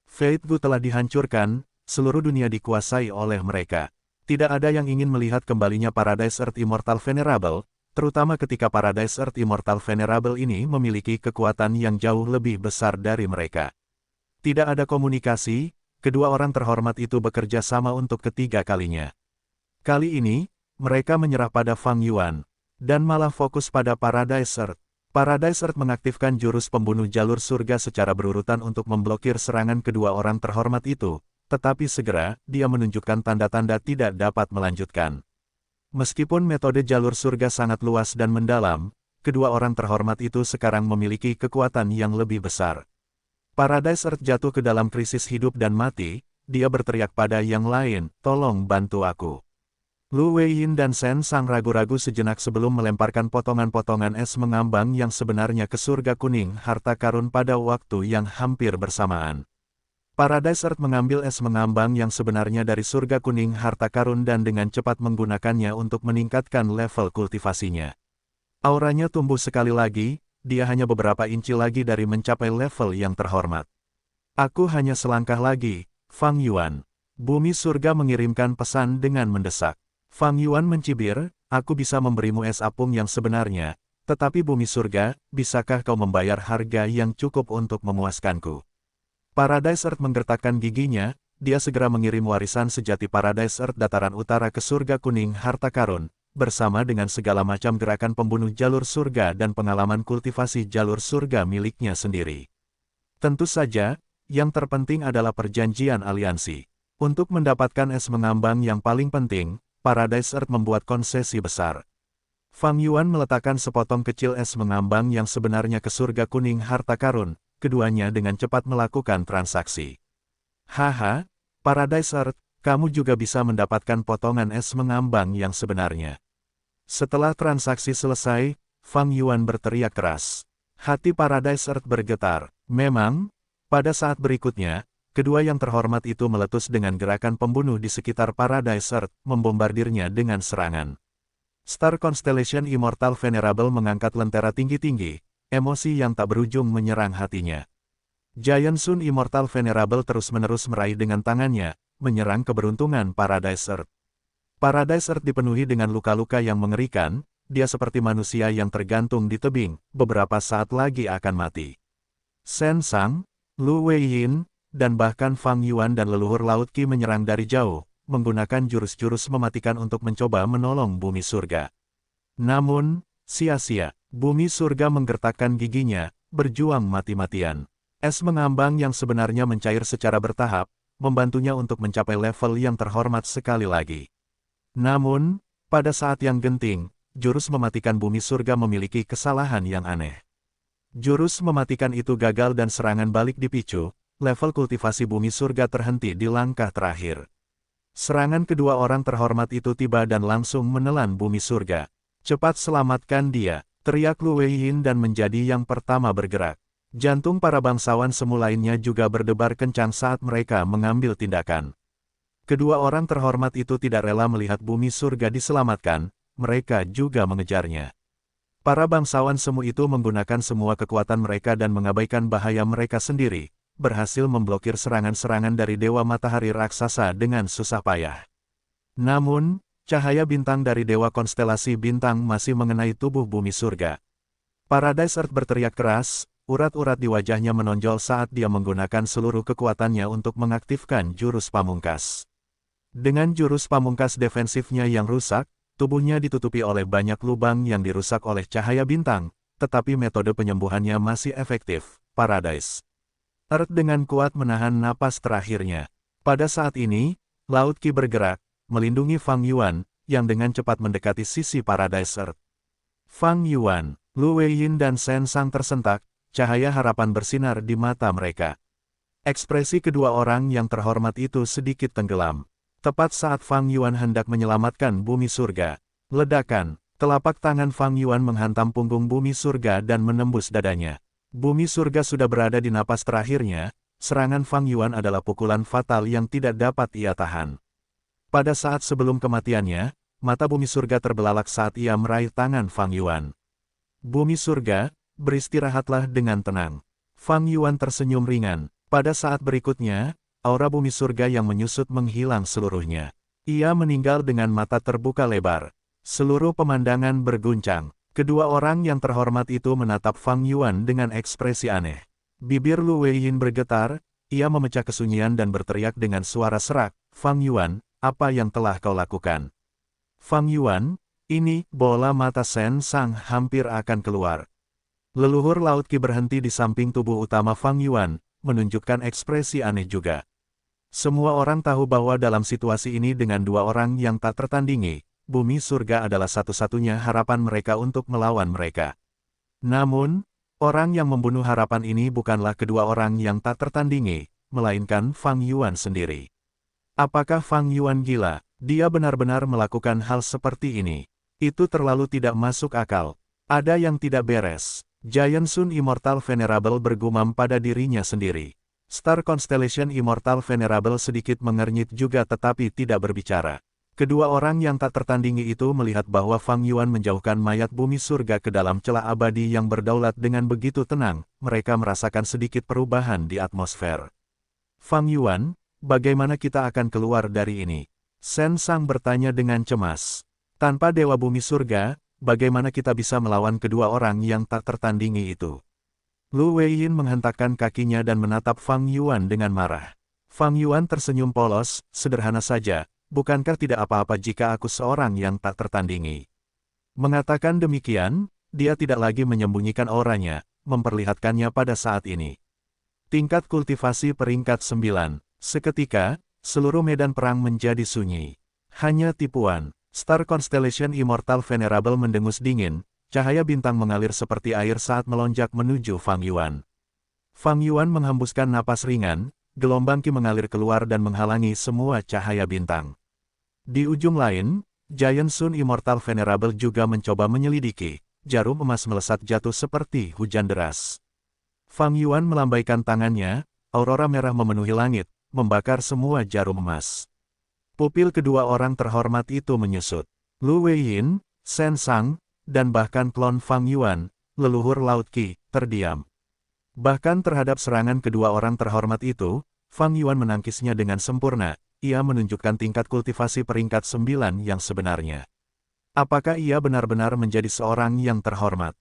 Fate Gu telah dihancurkan, seluruh dunia dikuasai oleh mereka. Tidak ada yang ingin melihat kembalinya Paradise Earth Immortal Venerable, terutama ketika Paradise Earth Immortal Venerable ini memiliki kekuatan yang jauh lebih besar dari mereka. Tidak ada komunikasi, kedua orang terhormat itu bekerja sama untuk ketiga kalinya. Kali ini, mereka menyerah pada Fang Yuan, dan malah fokus pada Paradise Earth. Paradise Earth mengaktifkan jurus pembunuh jalur surga secara berurutan untuk memblokir serangan kedua orang terhormat itu, tetapi segera, dia menunjukkan tanda-tanda tidak dapat melanjutkan. Meskipun metode jalur surga sangat luas dan mendalam, kedua orang terhormat itu sekarang memiliki kekuatan yang lebih besar. Paradise Earth jatuh ke dalam krisis hidup dan mati, dia berteriak pada yang lain, "Tolong bantu aku." Lu Weiyin dan Shen Sang ragu-ragu sejenak sebelum melemparkan potongan-potongan es mengambang yang sebenarnya ke surga kuning harta karun pada waktu yang hampir bersamaan. Paradise Earth mengambil es mengambang yang sebenarnya dari surga kuning harta karun dan dengan cepat menggunakannya untuk meningkatkan level kultivasinya. Auranya tumbuh sekali lagi, dia hanya beberapa inci lagi dari mencapai level yang terhormat. "Aku hanya selangkah lagi, Fang Yuan." Bumi surga mengirimkan pesan dengan mendesak. Fang Yuan mencibir, "Aku bisa memberimu es apung yang sebenarnya, tetapi bumi surga, bisakah kau membayar harga yang cukup untuk memuaskanku?" Paradise Earth menggertakkan giginya, dia segera mengirim warisan sejati Paradise Earth dataran utara ke surga kuning harta karun, bersama dengan segala macam gerakan pembunuh jalur surga dan pengalaman kultivasi jalur surga miliknya sendiri. Tentu saja, yang terpenting adalah perjanjian aliansi. Untuk mendapatkan es mengambang yang paling penting, Paradise Earth membuat konsesi besar. Fang Yuan meletakkan sepotong kecil es mengambang yang sebenarnya ke surga kuning harta karun, keduanya dengan cepat melakukan transaksi. "Haha, Paradise Earth, kamu juga bisa mendapatkan potongan es mengambang yang sebenarnya." Setelah transaksi selesai, Fang Yuan berteriak keras. Hati Paradise Earth bergetar. Memang, pada saat berikutnya, kedua yang terhormat itu meletus dengan gerakan pembunuh di sekitar Paradise Earth, membombardirnya dengan serangan. Star Constellation Immortal Venerable mengangkat lentera tinggi-tinggi, emosi yang tak berujung menyerang hatinya. Giant Sun Immortal Venerable terus-menerus meraih dengan tangannya, menyerang keberuntungan Paradise Earth. Paradise Earth dipenuhi dengan luka-luka yang mengerikan, dia seperti manusia yang tergantung di tebing, beberapa saat lagi akan mati. Shen Sang, Lu Weiyin, dan bahkan Fang Yuan dan leluhur Laut Qi menyerang dari jauh, menggunakan jurus-jurus mematikan untuk mencoba menolong bumi surga. Namun, sia-sia, bumi surga menggertakkan giginya, berjuang mati-matian. Es mengambang yang sebenarnya mencair secara bertahap, membantunya untuk mencapai level yang terhormat sekali lagi. Namun, pada saat yang genting, jurus mematikan bumi surga memiliki kesalahan yang aneh. Jurus mematikan itu gagal dan serangan balik dipicu, level kultivasi bumi surga terhenti di langkah terakhir. Serangan kedua orang terhormat itu tiba dan langsung menelan bumi surga. "Cepat selamatkan dia," teriak Lu Weiyin dan menjadi yang pertama bergerak. Jantung para bangsawan semu lainnya juga berdebar kencang saat mereka mengambil tindakan. Kedua orang terhormat itu tidak rela melihat bumi surga diselamatkan, mereka juga mengejarnya. Para bangsawan semu itu menggunakan semua kekuatan mereka dan mengabaikan bahaya mereka sendiri, berhasil memblokir serangan-serangan dari Dewa Matahari Raksasa dengan susah payah. Namun, cahaya bintang dari Dewa Konstelasi Bintang masih mengenai tubuh bumi surga. Paradise Earth berteriak keras, urat-urat di wajahnya menonjol saat dia menggunakan seluruh kekuatannya untuk mengaktifkan jurus pamungkas. Dengan jurus pamungkas defensifnya yang rusak, tubuhnya ditutupi oleh banyak lubang yang dirusak oleh cahaya bintang, tetapi metode penyembuhannya masih efektif. Paradise Earth dengan kuat menahan napas terakhirnya. Pada saat ini, Laut Qi bergerak, melindungi Fang Yuan, yang dengan cepat mendekati sisi Paradise Earth. Fang Yuan, Lu Weiyin dan Shen Sang tersentak, cahaya harapan bersinar di mata mereka. Ekspresi kedua orang yang terhormat itu sedikit tenggelam. Tepat saat Fang Yuan hendak menyelamatkan bumi surga, ledakan, telapak tangan Fang Yuan menghantam punggung bumi surga dan menembus dadanya. Bumi surga sudah berada di napas terakhirnya, serangan Fang Yuan adalah pukulan fatal yang tidak dapat ia tahan. Pada saat sebelum kematiannya, mata bumi surga terbelalak saat ia meraih tangan Fang Yuan. Bumi surga, beristirahatlah dengan tenang. Fang Yuan tersenyum ringan. Pada saat berikutnya, aura bumi surga yang menyusut menghilang seluruhnya. Ia meninggal dengan mata terbuka lebar. Seluruh pemandangan berguncang. Kedua orang yang terhormat itu menatap Fang Yuan dengan ekspresi aneh. Bibir Lu Weiyin bergetar, ia memecah kesunyian dan berteriak dengan suara serak, "Fang Yuan, apa yang telah kau lakukan?" Fang Yuan, ini, bola mata Shen Sang hampir akan keluar. Leluhur Laut Qi berhenti di samping tubuh utama Fang Yuan, menunjukkan ekspresi aneh juga. Semua orang tahu bahwa dalam situasi ini dengan dua orang yang tak tertandingi, bumi surga adalah satu-satunya harapan mereka untuk melawan mereka. Namun, orang yang membunuh harapan ini bukanlah kedua orang yang tak tertandingi, melainkan Fang Yuan sendiri. Apakah Fang Yuan gila? Dia benar-benar melakukan hal seperti ini. Itu terlalu tidak masuk akal. Ada yang tidak beres. Giant Sun Immortal Venerable bergumam pada dirinya sendiri. Star Constellation Immortal Venerable sedikit mengernyit juga tetapi tidak berbicara. Kedua orang yang tak tertandingi itu melihat bahwa Fang Yuan menjauhkan mayat bumi surga ke dalam celah abadi yang berdaulat dengan begitu tenang, mereka merasakan sedikit perubahan di atmosfer. Fang Yuan, bagaimana kita akan keluar dari ini? Shen Sang bertanya dengan cemas. Tanpa Dewa Bumi Surga, bagaimana kita bisa melawan kedua orang yang tak tertandingi itu? Lu Weiyin menghentakkan kakinya dan menatap Fang Yuan dengan marah. Fang Yuan tersenyum polos, sederhana saja, bukankah tidak apa-apa jika aku seorang yang tak tertandingi? Mengatakan demikian, dia tidak lagi menyembunyikan auranya, memperlihatkannya pada saat ini. Tingkat kultivasi peringkat 9. Seketika, seluruh medan perang menjadi sunyi. Hanya tipuan. Star Constellation Immortal Venerable mendengus dingin, cahaya bintang mengalir seperti air saat melonjak menuju Fang Yuan. Fang Yuan menghembuskan napas ringan, gelombang Qi mengalir keluar dan menghalangi semua cahaya bintang. Di ujung lain, Giant Sun Immortal Venerable juga mencoba menyelidiki, jarum emas melesat jatuh seperti hujan deras. Fang Yuan melambaikan tangannya, aurora merah memenuhi langit, membakar semua jarum emas. Pupil kedua orang terhormat itu menyusut. Lu Weiyin, Shen Sang, dan bahkan klon Fang Yuan, leluhur Laut Qi, terdiam. Bahkan terhadap serangan kedua orang terhormat itu, Fang Yuan menangkisnya dengan sempurna, ia menunjukkan tingkat kultivasi peringkat 9 yang sebenarnya. Apakah ia benar-benar menjadi seorang yang terhormat?